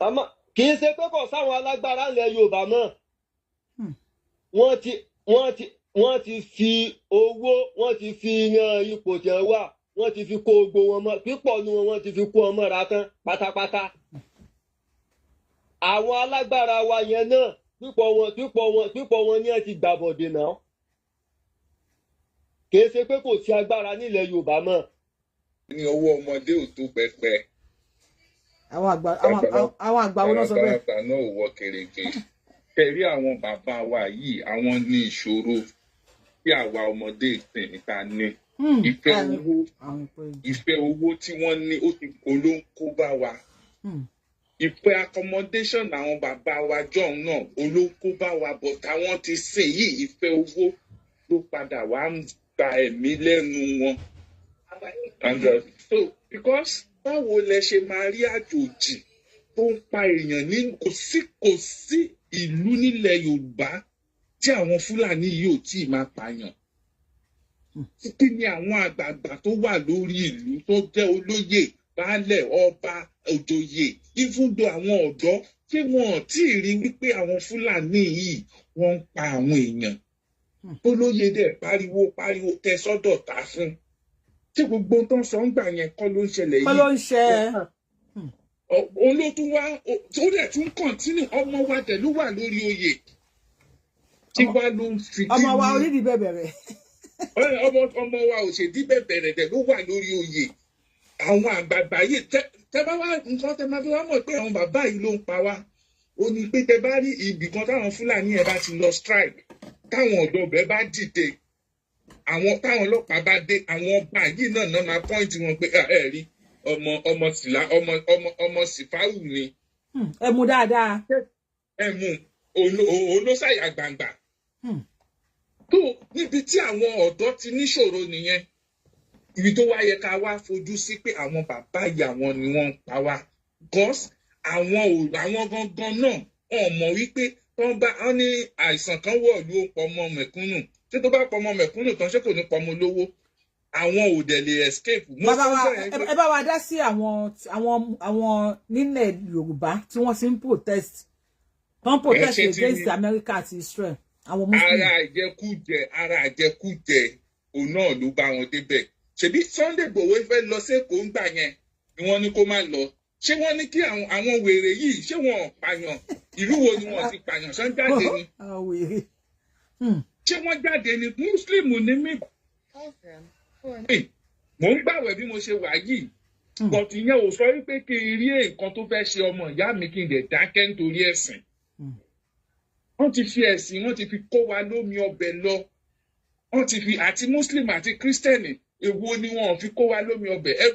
àmọ́ kì í ṣe pé kò sáwọn alágbára ilẹ̀ Yorùbá mọ́. Wọ́n ti fi owó, wọ́n ti fi yan ipò tí wọ́n wà, wọ́n ti fi kó gbogbo wọn mọ́, pípọ̀ nu wọn ti fi kó wọn mọ́ra tán pátápátá. Àwọn alágbára wa yẹn náà pípọ̀ wọn ni ẹ ti gbàbọ̀dè náà. Kì í ṣe pé kò sí agbára nílẹ̀ Yorùbá mọ́. Ní ọwọ́ ọmọdé ò tó pẹpẹ. Àwọn àgbà wo náà sọ bẹ́ẹ̀? Àgbà náà ò wọ kèrèkè. Kẹrí àwọn bàbá wa yìí, àwọn ní ìṣòro tí àwa ọmọdé ìsìn níta ní. Ìfẹ́ owó tí wọ́n ní ó ti olóńkó bá wa. Ìfẹ́ accommodation àwọn bàbá wa jọ̀hún náà olóńkó bá wa, but àwọn ti sìn yìí ìfẹ́ owó ló padà wá ń gba ẹ̀mí lẹ́nu wọn. And so because báwo lẹ ṣe máa rí àjòjì tó ń pa èèyàn ní kò sí ìlú nílẹ̀ Yorùbá tí àwọn Fúlàní yìí ò tí ì máa pààyàn. Kí ni àwọn àgbààgbà tó wà lórí ìlú tó jẹ́ olóyè, baálẹ̀, ọba, òjòyè, ìfúndò àwọn ọ̀dọ́ tí wọn ò tí ì rí wípé àwọn Fúlàní yìí wọ́n ń pa àwọn èèyàn. Olóyè dẹ̀ pariwo tẹ sọ́dọ̀ ta fún. Tí gbogbo tó ń sọ ń gbà yẹn kọ́ ló ń ṣẹlẹ̀ yìí. Kọ́ ló ń ṣe. Olótún wá ó dẹ̀ tún kọ̀ntínú, ọmọ wa tẹ̀ ló wà lórí oyè. Tí wá ló ń fi ọmọ wa onídìí bẹ̀bẹ̀rẹ̀. Ọmọ wa ò ṣèdí bẹ̀bẹ̀rẹ̀ tẹ̀ ló wà lórí oyè. Àwọn àgbààgbà yìí tẹ bá wá nǹkan tẹ máa fi wá mọ̀ pé àwọn bàbá yìí ló ń pa wá. Ó ní pé tẹ bá rí ibì kan táwọn Fúlàní ẹ̀ bá ti lọ strike, táwọn ọ̀dọ́ ọbẹ̀ bá dìde, àwọn táwọn ọlọ́pàá bá dé, àwọn ọba yìí náà máa pọ́ìntì wọn pé ẹ rí ọmọ Sífáwù ni. Ẹ mú dáadáa. Ẹ mú olóṣàyà gbàǹgbà. Tó níbi tí àwọn ọ̀dọ́ ti níṣòro nìyẹn. Ibi tó wá yẹ ká wá fojú sí pé àwọn bàbá ìyá wọn ni wọ́n ń pa wá. Because àwọn gangan náà wọn mọ̀ wípé wọ́n ní àìsàn kan wọ̀ ló pọ̀ mọ́ mẹ̀kúnnù. Tí tó bá pọ̀ mọ́ mẹ̀kúnnù tán ṣé kò ní pọ̀ mọ́ lówó. Àwọn ò dẹ̀ lè escape. Ẹ bá wa dá sí àwọn nílẹ̀ Yorùbá tí wọ́n ti ń protest. Wọ́n protest against America àti Israel. Àwọn Muslim. Ara àjẹkújẹ òun náà ló bá wọn débẹ̀. Ṣebí Sunday Igboho fẹ́ lọ sẹ́kọ̀ọ́ ń gbà yẹn ni wọ́n ní kó má lọ. Ṣé wọ́n ní kí àwọn wèrè yìí ṣé wọ́n pààyàn? Ìlú wo ni wọ́n ti pààyàn? Ṣé wọ́n jáde ni? Ṣé wọ́n jáde ni? Muslim ni mí. Mo ń gbàwẹ̀ bí mo ṣe wà yìí. But ìyẹn ò sọ wípé kí n rí nǹkan tó fẹ́ ṣe ọmọ ìyá mi kí n dẹ̀ dákẹ́ nítorí ẹ̀sìn. Wọ́n ti fi ẹ̀sìn, wọ́n ti fi kó wa lómi ọbẹ̀ lọ. Wọ́n ti fi àti Muslim àti Kírísítẹ́nì èwo ni wọn ò fi kó wa lómi ọbẹ̀. Ẹ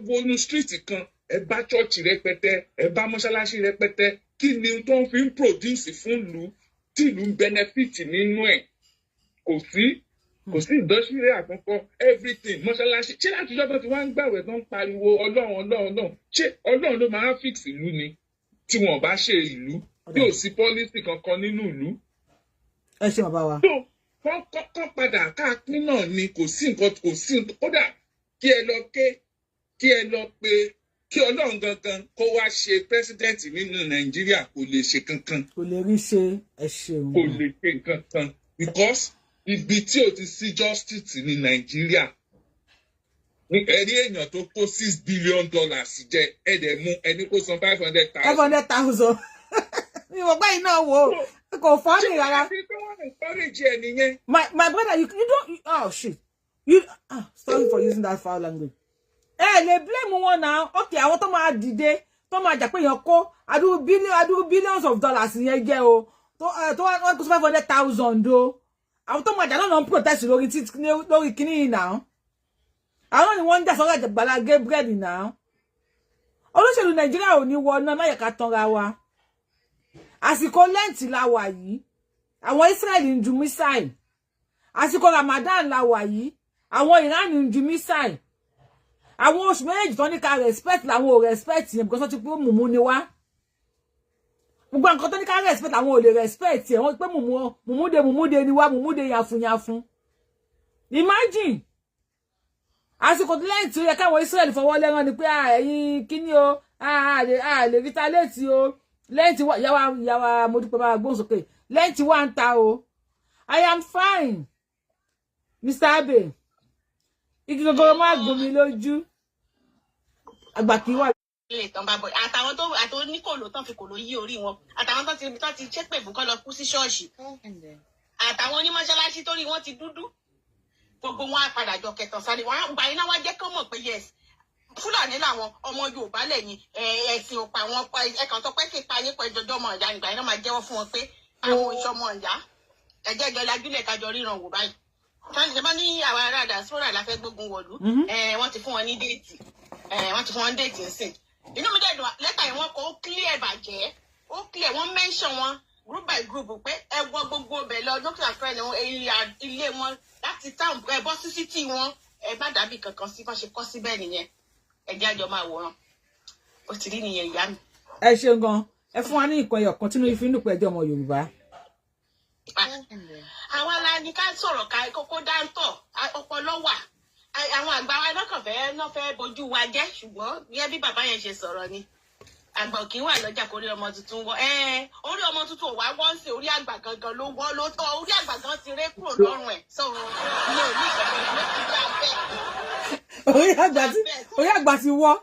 wo inú street kan, ẹ bá chọ́ọ̀chì rẹpẹtẹ, ẹ bá mọ́ṣáláṣí rẹpẹtẹ. Kí ni tó ń fi ń produce fún ìlú tí ìlú ń benefit nínú ẹ̀? Kò sí ìdọ́sílẹ̀ àkọ́kọ́ everything mọ́ṣáláṣí. Ṣé láti ìjọba tí wọ́n ń gbàwẹ̀ tó ń pariwo Ọlọ́run? Ṣé Ọlọ́run ló máa ń fix ìlú ni tí wọ́n bá ṣe ìlú tí ò sí policy kankan nínú ìlú? Ẹ ṣe bàbá wa. Kọ́ padà káàkiri náà ni kò sí kódà kí ẹ lọ pé kí Ọlọ́run gangan kó wá ṣe president nínú Nàìjíríà kò lè ṣe kankan. Kò lè rí ṣe ẹ ṣeun. Kò lè ṣe kankan because ibi tí o ti sí justice ní Nàìjíríà ẹni èèyàn tó kó $6 billion jẹ ẹ̀dẹ̀ mú ẹni kó san 500,000. 500,000. Mi ò gbà iná wo. Kò funny rárá. My brother, you don't. Oh shit. Sorry for using that foul language. Lè blame wọn now. Okay, àwọn tó máa dìde, tó máa jà pé èèyàn kó adúrú billions of dollars yẹn jẹ́ o. Tó wọ́n kó 500,000 o. Àwọn tó máa jà lọ́nà protest lórí kíní yìí now. Àwọn ni wọ́n ń jà sọ́rọ̀ Àgbàlá Gabriel now. Olóṣèlú Nàìjíríà ò ní wọ náà láyè ká tanra wa. Àsìkò lẹ́ǹtì la wà yìí. Àwọn Israel ń ju missile. Àsìkò Ramadan la wà yìí. Àwọn Iran ń ju missile. Àwọn oṣù méjì tó ní ká respect làwọn ò respect yẹn because wọ́n ti pé mùmú ni wá. Gbogbo nǹkan tó ní ká respect làwọn ò lè respect yẹn. Wọ́n pé mùmúde ni wá, mùmúde yàfùnyàfùn. Imagine. Àsìkò lẹ́ǹtì ó yẹ káwọn Israel fọwọ́ lẹ́rán ni pé ẹ̀yin kíní o, lè retaliate o lẹ́yìn tí yawa mo dúpẹ́ bá gbóhùn sókè lẹ́yìn tí wà ń ta o I am fine Mr. Abe igi gogoro má gún mi lójú àgbà kì í wà lè tán bá bọ̀ àtàwọn tó ní kòló tán fi kòló yí orí wọn àtàwọn tó ti ṣépè fún kọ́ lọ kú sí ṣọ́ọ̀ṣì àtàwọn onímọ̀ṣáláṣí tó rí wọn ti dúdú gbogbo wọn á padà jọ kẹtàn sáré wọn gbà iná wá jẹ́ kán mọ̀ pé yes Fúlàní làwọn ọmọ Yorùbá lẹ́yìn ẹ̀sìn òpá wọn ẹ̀kan tó pẹ́ képa yín pẹ́ jọjọ́ ọmọ ìyá ìgbà iná máa jẹ́wọ́ fún wọn pé àwọn ìṣọmọ ìyá ẹ̀jẹ̀ ìjọ lajúlẹ̀ kájọ ríran wò báyìí táwọn ìjọba ní àwọn ará diaspora la fẹ́ gbógun wọ̀lú wọ́n ti fún wọn ní déètì wọ́n ti fún wọn déètì ńsìn inú mi dẹ̀ dùn lẹ́tà yẹn wọ́n kọ́ ó clear bàjẹ́ ó clear wọ́n mention wọn group by group pé ẹ wọ gbogbo ọbẹ̀ lọ dókítà fẹ́ ni ilé wọn láti táwọn ẹ bọ́ sí city wọn ẹ má dàbí kankan sí bá ṣe kọ́ síbẹ̀ nìyẹn ẹ jẹ́ àjọ máa wòran ó ti rí nìyẹn ìyá mi. ẹ ṣeun gan ẹ fún wa ní nǹkan ẹyọ kan tínú ìfínú pẹ̀jọ́ ọmọ Yorùbá. àwa la ní ká sọ̀rọ̀ ká kókó dáńtọ̀ ọpọlọ wà àwọn àgbà wa náà fẹ́ bójú wa jẹ́ ṣùgbọ́n gẹ́gẹ́ bí bàbá yẹn ṣe sọ̀rọ̀ ni àgbà ò kì í wà lọ́jà kórí ọmọ tuntun wọ orí ọmọ tuntun ò wá wọ́n sí orí àgbà gangan ló wọ́n ló tọ́ orí àgbà gan ti ré kúrò lọ́rùn ẹ̀ sọ̀rọ̀ mi ò ní ìgbà ló ti dá bẹ́ẹ̀. orí àgbà ti wọ́.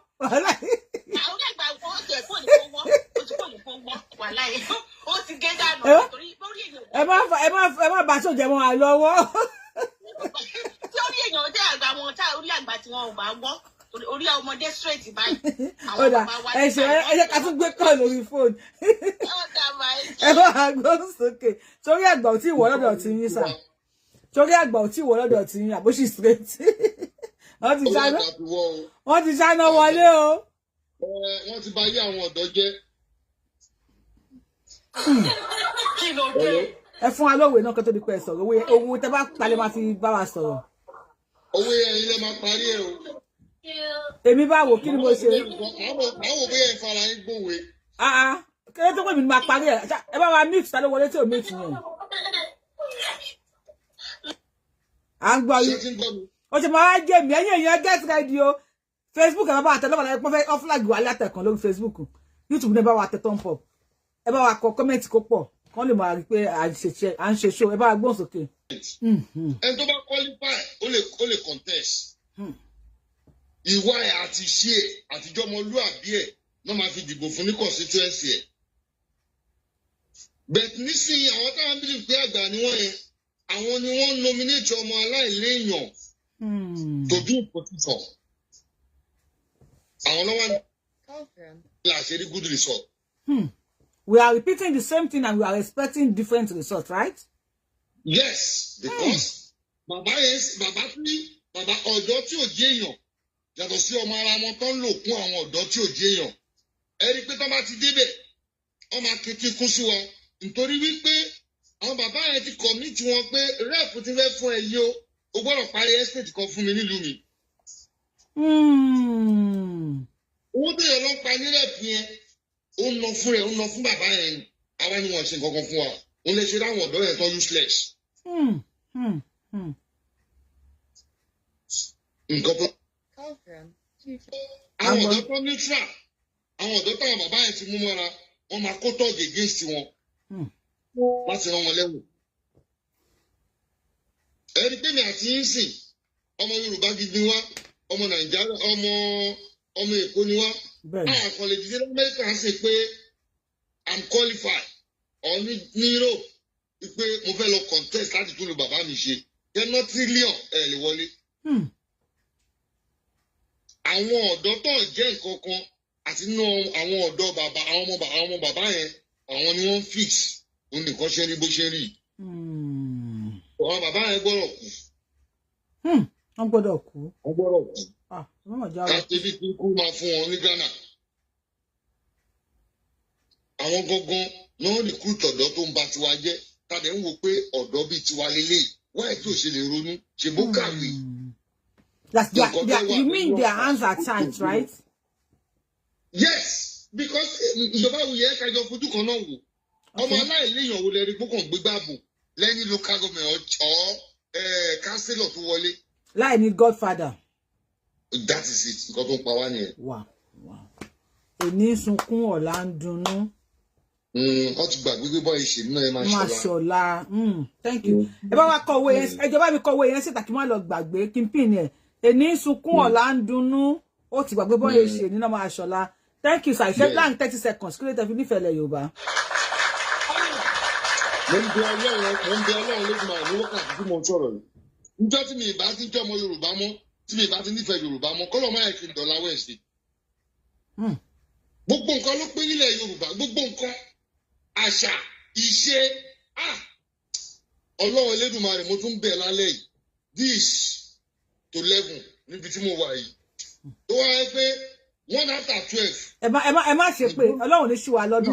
orí àgbà wọ́n ó tiẹ̀ kó ní kó wọ́ ó ti kó ní kó wọ́ wàláhì ó ti gé dànù torí lórí èèyàn. ẹ má bá sójà mọ́ wa lọ́wọ́. tí orí èèyàn dé àgbà wọn tá orí àgbà tí wọn ò bá wọ́ orí ọmọdé straight báyìí. Ọ̀dà ẹ ṣe ká tún gbé kọ́ lórí fóònù. Ẹ bá gbọ́ sókè torí àgbà ò tí ì wọ́ lọ́dọ̀ tí yín sà torí àgbà ò tí ì wọ́ lọ́dọ̀ tí yín àbóṣì straight. Wọ́n ti ṣáná wọlé o. Wọ́n ti bà yé àwọn ọ̀dọ́ jẹ́. Kí ló dé? Ẹ fún wa lóòwe náà kó tó di pé ẹ sọ̀rọ̀ owó tẹ́ bá palẹ̀ máa fi bá wa sọ̀rọ̀. Owó ẹ̀yin lè máa parí ẹ̀ o. Èmi bá wò kí ni mo ṣe. Àwọn òbí ẹ̀ fara yín gbòwe. Kí ló tó pé mi ni máa parí ẹ̀ ẹ bá wa mix ta ló wọlé tí ò mix yẹn. À ń gbọ́ yìí. O ti máa wá jẹ́ mi ẹ̀yìn èèyàn get ready o. Facebook ẹ̀ bá wa tẹ lọ́wọ́ ẹ̀ pọ́n fẹ́ ọ́flag wà látẹ̀kan lórí Facebook. YouTube ní ẹ bá wa tẹ thumb up. Ẹ bá wa kọ comment kó pọ̀ kán lè máa rí pé à ń ṣe show ẹ bá wa gbóhùn sókè. Ẹni tó bá qualify ó lè contest. Ìwà ẹ̀ àti ṣe ẹ̀ àtijọ́ ọmọlúàbí ẹ̀ náà máa fi dìbò fún ní constituency ẹ̀. Bẹ̀t nísìnyí àwọn táwọn bí pé àgbà ni wọ́n yẹn àwọn ni wọ́n nominate ọmọ aláìléèyàn to be in position. Àwọn lọ́wọ́ ní àṣírí good result. We are repeating the same thing and we are expecting different results, right? Yes, because bàbá ọ̀dọ́ tí ò jẹ́ èèyàn yàtọ̀ sí ọmọ ara wọn tó ń lò kún àwọn ọ̀dọ́ tí ò jẹ́ èèyàn. Ẹ rí i pé tó bá ti débẹ̀ wọ́n máa kékeré kún sí wọn nítorí wípé àwọn bàbá yẹn ti commit wọn pé rep ti fẹ́ fún ẹ yìí o gbọ́dọ̀ parí estate kan fún mi nílùú mi. Owó tó yẹ lọ pa ní rep yẹn ó ń lọ fún rẹ̀ ó ń lọ fún bàbá yẹn àwa ni wọ́n ṣe nǹkan kan fún wa òun lè ṣe láwọn ọ̀dọ́ yẹn tó useless. Nǹkan tó. Àwọn ọ̀dọ́ tó neutral àwọn ọ̀dọ́ táwọn bàbá yẹn ti mú mọ́ra wọ́n máa kó tọ́ọ̀gì against wọn láti rán wọn lẹ́wọ̀n. Ẹni pé mi àti yín sìn ọmọ Yorùbá gidi wá ọmọ Nàìjíríà ọmọ Èkó ni wá. Àwọn àkọlẹ̀ jíjẹ́ l'Amẹ́ríkà ń sè pé I'm qualified or ní Europe pé mo fẹ́ lọ contest láti tún lu bàbá mi ṣe kẹ́nà tírílíọ̀n ẹ̀ lè wọlé. Àwọn ọ̀dọ́ tó jẹ́ nǹkan kan àti nínú àwọn ọ̀dọ́ bàbá àwọn ọmọ bàbá yẹn àwọn ni wọ́n fix òun nìkan ṣe rí bó ṣe rí. Àwọn bàbá yẹn gbọ́dọ̀ kú. Wọ́n gbọ́dọ̀ kú. Wọ́n gbọ́dọ̀ kú. Káàkiri tí kú máa fún wọn ní Ghana. Àwọn gangan náà recruit ọ̀dọ́ tó ń ba tiwa jẹ́ tàbí ń wo pé ọ̀dọ́ bíi tiwa lélẹ̀ wáyé tí ò ṣe lè ronú ṣe bó kàwé. You mean their hands are tied, right? Yes, because ìjọba wo yẹ kájọ fojú kan náà wò. Ọmọ aláìléèyàn wo lẹ rí gbókàn gbégbáàbò lẹ́yìn local government or councillor tó wọlé. Láì ní godfather. That is it. Nǹkan tó ń pa wá nìyẹn. Wow. Èní sunkún ọ̀la ń dunnú. Wọ́n ti gbàgbé pé bọ́ ìṣe náà ẹ máa ṣọlá. Thank you. Ẹ bá wa kọ̀wé yẹn, ẹ jọ̀ọ́ bá mi kọ̀wé yẹn síta kí má lọ gbàgbé kí n pin ẹ. Èní sunkún ọ̀la ń dunnú. Ó ti gbàgbé bọ́ ìṣe ní náà máa ṣọlá. Thank you sir. Ṣé láàrin 30 seconds kí ló tẹ́ fi nífẹ̀ẹ́ lẹ̀ Yorùbá. Mo ń bẹ Ọlọ́run lójú máa ní wákàtí tí mo ń sọ̀rọ̀ yìí. Níjọ́ tí mi ìbá ti jẹ́ ọmọ Yorùbá mọ́, tí mi ìbá ti nífẹ̀ẹ́ Yorùbá mọ́, kọ́lọ́ máa yẹ kí n dọ̀la wẹ̀sì. Gbogbo nǹkan ló pé nílẹ̀ Yorùbá, gbogbo nǹkan, àṣà, ìṣe, Ọlọ́run Elédùmarè mo tún bẹ̀ lálẹ́ yìí, this to 11 níbi tí mo wà yìí. Tó wáyé pé 1 after 12. Ẹ má ṣe pé Ọlọ́run ní ṣì wà lọ́nà.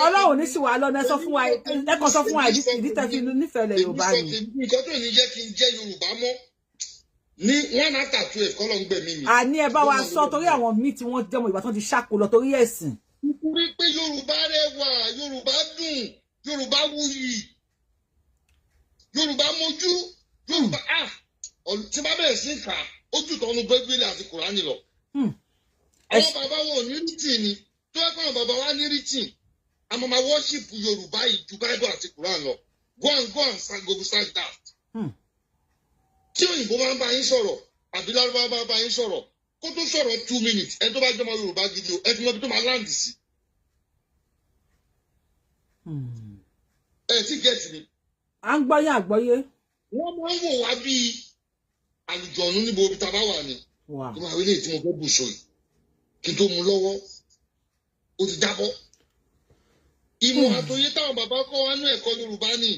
Ọlọ́run ní ṣì wà lọ́nà ẹ sọ fún wa ẹ kàn sọ fún wa ìdí tẹ́ fi nífẹ̀ẹ́ lẹ̀ Yorùbá ni. Nǹkan tó ní jẹ́ kí n jẹ́ Yorùbá mọ́ ní 1 after 12 kọ́ ló ń gbẹ̀mí mi. Àní ẹ bá wa sọ torí àwọn míì tí wọ́n jẹ́mọ̀ ìgbà tó ti ṣàkó lọ torí ẹ̀sìn. Nítorí pé Yorùbá rẹwà, Yorùbá dùn, Yorùbá wuyì, Yorùbá mojú, Yorùbá tí bá bẹ̀rẹ̀ sí kà ojú tọ́nu Bíbélì àti Kùránì lọ. Àwọn bàbá wọn ò ní rìtì ni, tó ẹ kọ́ àwọn bàbá wa ní rìtì. Àmọ́ máa worship Yorùbá yìí ju Bible àti Quran lọ. Go and go search that. Tí òyìnbó máa ń bá yín sọ̀rọ̀, àbí lárúbáwá bá bá yín sọ̀rọ̀, kó tó sọ̀rọ̀ 2 minutes, ẹ tó bá jọmọ Yorùbá gidi o, ẹ ti mọ ibi tó máa láǹdì sí. Ẹ ti gẹ̀ẹ́tì ni. À ń gbọ́yé àgbọ́yé. Wọ́n máa ń wò wá bíi àlùjọ̀nù níbo ibi tá a bá wà ni. Tó máa rí léyìí tí mo fẹ́ bù sọ yìí. Kí n tó mu lọ́wọ́, ó ti jábọ́. Ìmọ̀ àtòyé táwọn bàbá kọ́ wá ní ẹ̀kọ́ Yorùbá ni.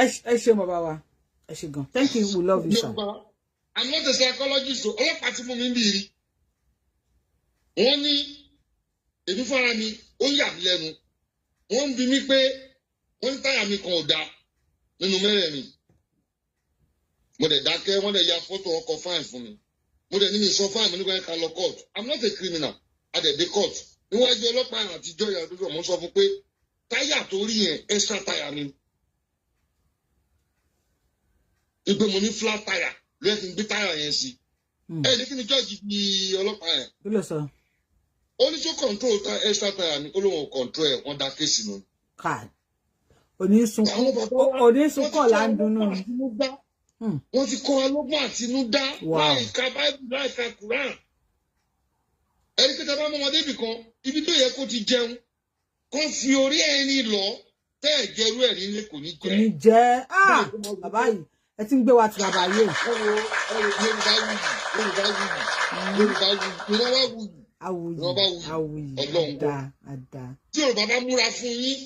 Ẹ ṣé bàbá wa, ẹ ṣé gan. Thank you, we love you sir. I'm not a psychologist o, ọlọ́pàá tí mo mi ń bì rí. Wọ́n ní èmi fúnra mi, ó yà mí lẹ́nu. Wọ́n ń bi mí pé wọ́n ní táyà mi kan ò dáa nínú mẹ́rẹ̀ẹ̀rin. Mo dẹ̀ dákẹ́, wọ́n dẹ̀ ya fọ́tò ọkọ̀ fáìn fún mi. Mo dẹ̀ ní mi sọ fáìn mi nígbà yẹn ká lọ court. I'm not a criminal. Adẹ̀dẹ̀ court. Níwájú ọlọ́pàá àtijọ́ ìyá àdúgbò mo sọ fún pé táyà tó rí yẹn extra táyà ni. Ìgbé mo ní flat táyà ló yẹ kí n gbé táyà yẹn sí. Ẹ ní kí ni jọ́ọ̀jì di ọlọ́pàá yẹn. Kí ló sọ? Ó ní tó control extra táyà ni ó lóun ò control ẹ̀ wọ́n dá kéèsì nù. Káì. Onísunkún ọ̀la ń dunnú ni. Wọ́n ti kọ́ ọlọ́gbọ́n àtinúdá láìka Báíbù láìka Kùrán. Ẹni pé tàbá mọ́mọdé bì kan, ibi tó yẹ kó ti jẹun, kó fi orí ẹni lọ, tẹ́ ẹ̀ jẹ́rú ẹ̀ nílé kò ní jẹ́. Kò ní jẹ́. Bàbá yìí, ẹ ti ń gbé wa ti bàbá yìí. Yorùbá wuyì. Awuyì. Ọlọ́run. Tí Yorùbá bá múra fún yín,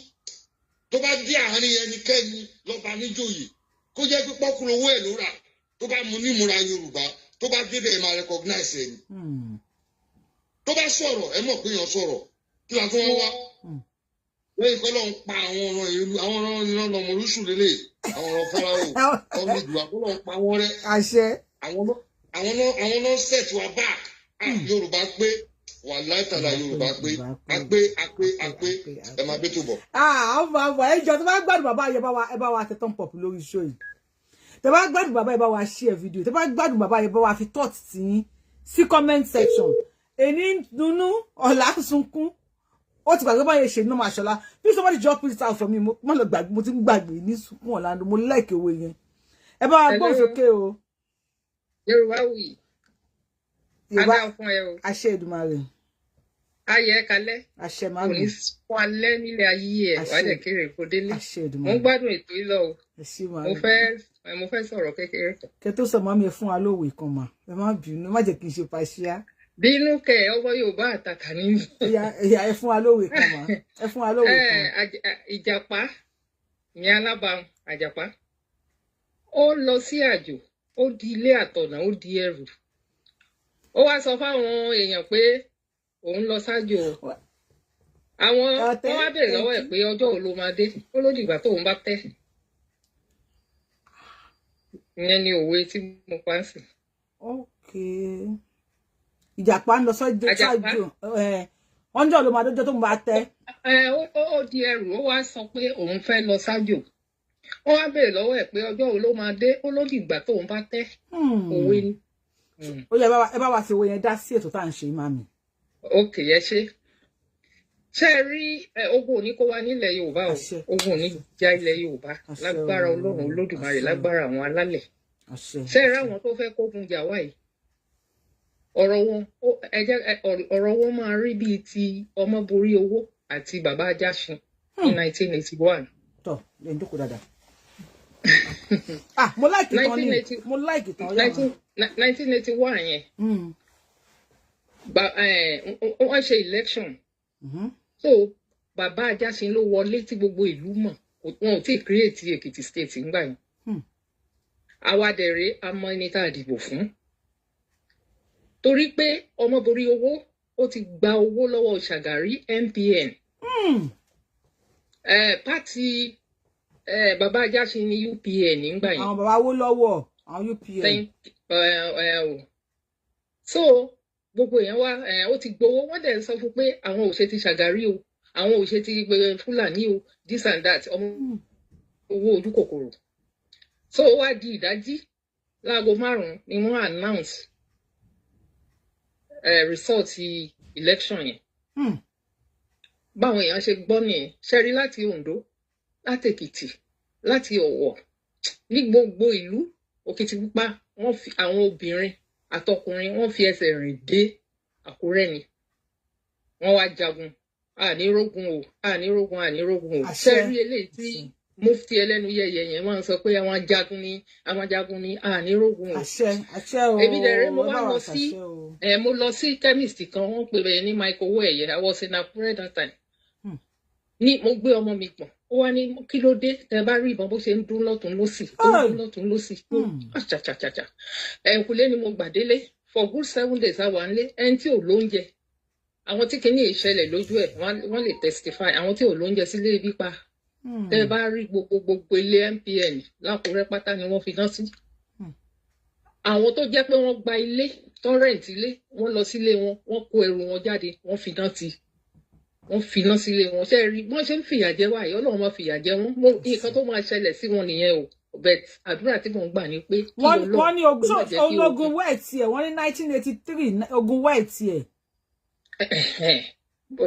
tó bá dé àárín ẹnikẹ́ni lọ́ba níjòyè, kó jẹ́ pé pọ́kúrò owó ẹ̀ ló rà, tó bá mu nímúra Yorùbá, tó bá débẹ̀ ẹ̀ máa recognize ẹ̀ ni. Tó bá sọ̀rọ̀ ẹ mọ̀ pé èèyàn sọ̀rọ̀ kí la tó wá wá lẹ́yìn kọ́ lọ́n pa àwọn ọ̀ràn ìlú àwọn ọ̀ràn ìlànà ọmọlúṣù lélẹ̀ àwọn ọ̀ràn Fáráò ọmọ ìdùnnà kó lọ́n pa wọ́n rẹ́. Àṣẹ. Àwọn náà set wa back. Yorùbá pé wà láìtàlà Yorùbá pé àpé ẹ máa gbé tó bọ̀. Àwọn ẹjọ́ tó bá gbádùn bàbá yẹn ẹ bá wa tẹ tán pọ̀ lórí show yìí. Tẹ bá gbádùn bàbá yẹn bá wa share video. Tẹ bá gbádùn bàbá yẹn bá wa fi thought sí comment section. Èní dunnú ọ̀la sunkún ó ti gbàgbé báyìí ṣe ní Mashola. Please somebody just put it out for me. Mo lọ gbàgbé mo ti ń gbàgbé ní sunkún ọ̀la mo like owó yẹn. Ẹ bá wa gbọ́ sókè o. Yorùbá wuyì. Ada fún ẹ o. Àṣẹ Èdùmàrè. Ayẹ kalẹ̀. Àṣẹ máa ń. Kò ní fún alẹ́ nílé ayé ẹ̀ wá dẹ̀ kéré kó délé. Àṣẹ Èdùmàrè. Mo ń gbádùn ètò yìí lọ o. Àṣẹ máa ń. Mo fẹ́ sọ̀rọ̀ kékeré kan. Kẹ́ tó sọ mọ́ mi fún wa lówe kan mà. Ẹ má bínú, má jẹ́ kí n ṣe pàṣíà. Bínú kẹ ọmọ Yorùbá àtàtà nínú. Ìyá ẹ fún wa lówe kan mà. Ẹ fún wa lówe kan. Ìjàpá ìyẹn alábàáhùn àjàpá. Ó lọ sí àjò, ó di ilé àtọ̀nà, ó di ẹrù. Ó wá sọ fáwọn èèyàn pé òun lọ sájò. Àwọn wọ́n wá bèèrè lọ́wọ́ ẹ̀ pé ọjọ́ wo ló máa dé. Ó ló dìgbà tóun bá tẹ́. Ìyẹn ni òwe tí mo pa ń sìn. Okay. Ìjàpá ń lọ sọ́jọ́ sájò. Wọ́n jọ ló máa dọ́jọ́ tó ń bá tẹ́. Ó di ẹrù, ó wá sọ pé òun fẹ́ lọ sájò. Wọ́n wá bèèrè lọ́wọ́ ẹ̀ pé ọjọ́ wo ló máa dé. Ó ló dìgbà tóun bá tẹ́. Òwe ni. ó yẹ ẹ bá wa fi owó yẹn dá sí ètò tá à ń ṣe mami. ok ẹ ṣe rí ogun òní kó wá nílẹ̀ Yorùbá o ogun òní já ilẹ̀ Yorùbá lágbára Ọlọ́run Olódùmarè lágbára àwọn alálẹ̀ ṣe rí àwọn tó fẹ́ kógun jà wá yìí ọ̀rọ̀ wọn máa rí bíi ti Ọmọborí Owó àti Bàbá Ajásin ní 1981. tọ́ lè ń dúkù dáadáa. mo like ìtàn ni mo like ìtàn ọ̀yà. 1981 yẹn wọ́n ṣe election. So Bàbá Ajásin ló wọlé tí gbogbo ìlú mọ̀ wọn ò tí ì create Èkìtì state ńgbà yẹn. Àwa dẹ̀rẹ̀ a mọ ẹni tá a dìbò fún torí pé Ọmọborí Owó ó ti gba owó lọ́wọ́ Ṣàgàrí MPN. Pátì Bàbá Ajásin ní UPN nígbà yẹn. àwọn bàbá wó lọ́wọ́ àwọn UPN. So gbogbo èèyàn wá ó ti gbowó wọ́n dẹ̀ sọ fún pé àwọn ò ṣe ti Ṣàgàrí o àwọn ò ṣe ti Fúlàní o this and that owó ojú kòkòrò. So ó wá di ìdájí láago 5 ni wọ́n announce result election yẹn. Báwọn èèyàn ṣe gbọ́ nìyẹn ṣẹ́rí láti Oǹdó láti Èkìtì láti Ọ̀wọ̀ ní gbogbo ìlú Òkìtìpupa wọ́n fi àwọn obìnrin àtọkùnrin wọ́n fi ẹsẹ̀ rìn dé Àkúrẹ́ ni wọ́n wá jagun ànírógun o ṣẹ́rí eléyìí tí mufti ẹlẹ́nu yẹ̀yẹ̀ yẹn máa ń sọ pé àwọn jagun ní ànírógun o. àṣẹ o èmi dẹ̀rẹ́ mo lọ sí chemist kan wọ́n pè bẹ́ẹ̀ ní microwave ẹ̀yẹ I was in Àkúrẹ́ that time. Ní mo gbé ọmọ mi pọ̀n ó wá ní kí ló dé tẹ bá rí ìbọn bó ṣe ń dún lọ́tún lósì àchàchàchàchà ẹ̀kúlé ni mo gbà délé for good 7 days àwa ńlé ẹni tí ò lóúnjẹ àwọn tí kìíní ìṣẹ̀lẹ̀ lójú ẹ̀ wọ́n lè testify àwọn tí ò lóúnjẹ sílé ibi pa tẹ bá rí gbogbo ilé MPN l'Ákúrẹ́ pátá ni wọ́n fi dán sí. Àwọn tó jẹ́ pé wọ́n gba ilé tó rent ilé wọ́n lọ sílé wọn wọ́n kó ẹrù wọn jáde wọ́n fi dán ti wọ́n finá sílé wọn ṣe rí wọ́n ṣe ń fìyà jẹ wá yìí Ọlọ́run máa fìyà jẹ wọn nǹkan tó máa ṣẹlẹ̀ sí wọn nìyẹn o but àdúrà tí mò ń gbà ni pé kí Ọlọ́run wọ́n ní ogun wẹ́ẹ̀tì ẹ̀ wọ́n ní 1983 ogun wẹ́ẹ̀tì ẹ̀.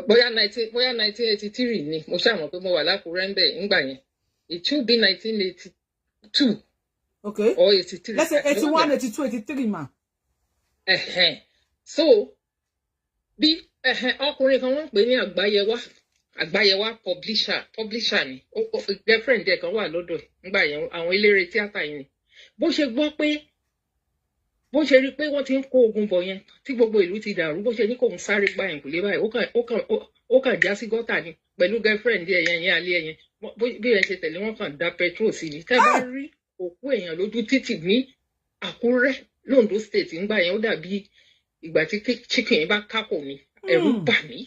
bóyá 1983 ni mo ṣàmọ̀ pé mo wà l'Ákúrẹ́ ńbẹ̀ ńgbà yẹn it should be 1982. Okay. Or 83. Let's say 81, 82, 83 ma. So bí ọkùnrin kan wọ́n pè ní Àgbáyẹwá publisher ni girlfriend ẹ̀ kan wà lọ́dọ̀ nígbà yẹn àwọn eléré tíátà yẹn ni bó ṣe gbọ́ pé bó ṣe rí pé wọ́n ti ń kó ogun bọ̀ yẹn tí gbogbo ìlú ti dàrú bó ṣe ní kò ń sáré gba ẹ̀kúlé báyìí ó kàn já sí gọ́tà ni pẹ̀lú girlfriend ẹ̀ yẹn alẹ́ yẹn bí ẹ ṣe tẹ̀lé wọn kàn da petrol sí ni tẹ́ bá rí òkú èèyàn lójú títì ní Àkúrẹ́ l'Ondo state ńgbà yẹn ó dàbí ìgbà tí chicken yẹn bá kákò ni ẹ̀rù bà mí.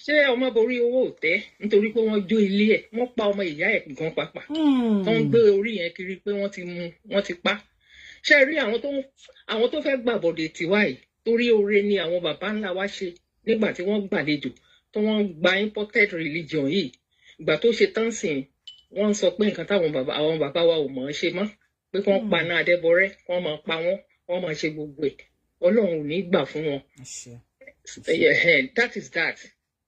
Ṣé Ọmọborí Owó ò tẹ́ nítorí pé wọ́n jó ilé ẹ̀ wọ́n pa ọmọ ìyá ẹ̀ gan pàápàá tó ń gbé orí yẹn kiri pé wọ́n ti pa. Ṣé rí àwọn tó fẹ́ gbàbọ̀dè tiwa yìí torí oore ni àwọn bàbá ńlá wa ṣe nígbà tí wọ́n gbàlejò tó wọ́n gba imported religion yìí ìgbà tó ṣe tán sìn wọ́n sọ pé nǹkan táwọn bàbá wa ò mọ̀ ọ́n ṣe mọ́ pé kí wọ́n paná Adébọrẹ́ wọ́n máa pa wọ́n máa ṣe gbogbo ẹ̀ Ọlọ́run ò ní gbà fún wọn. That is that.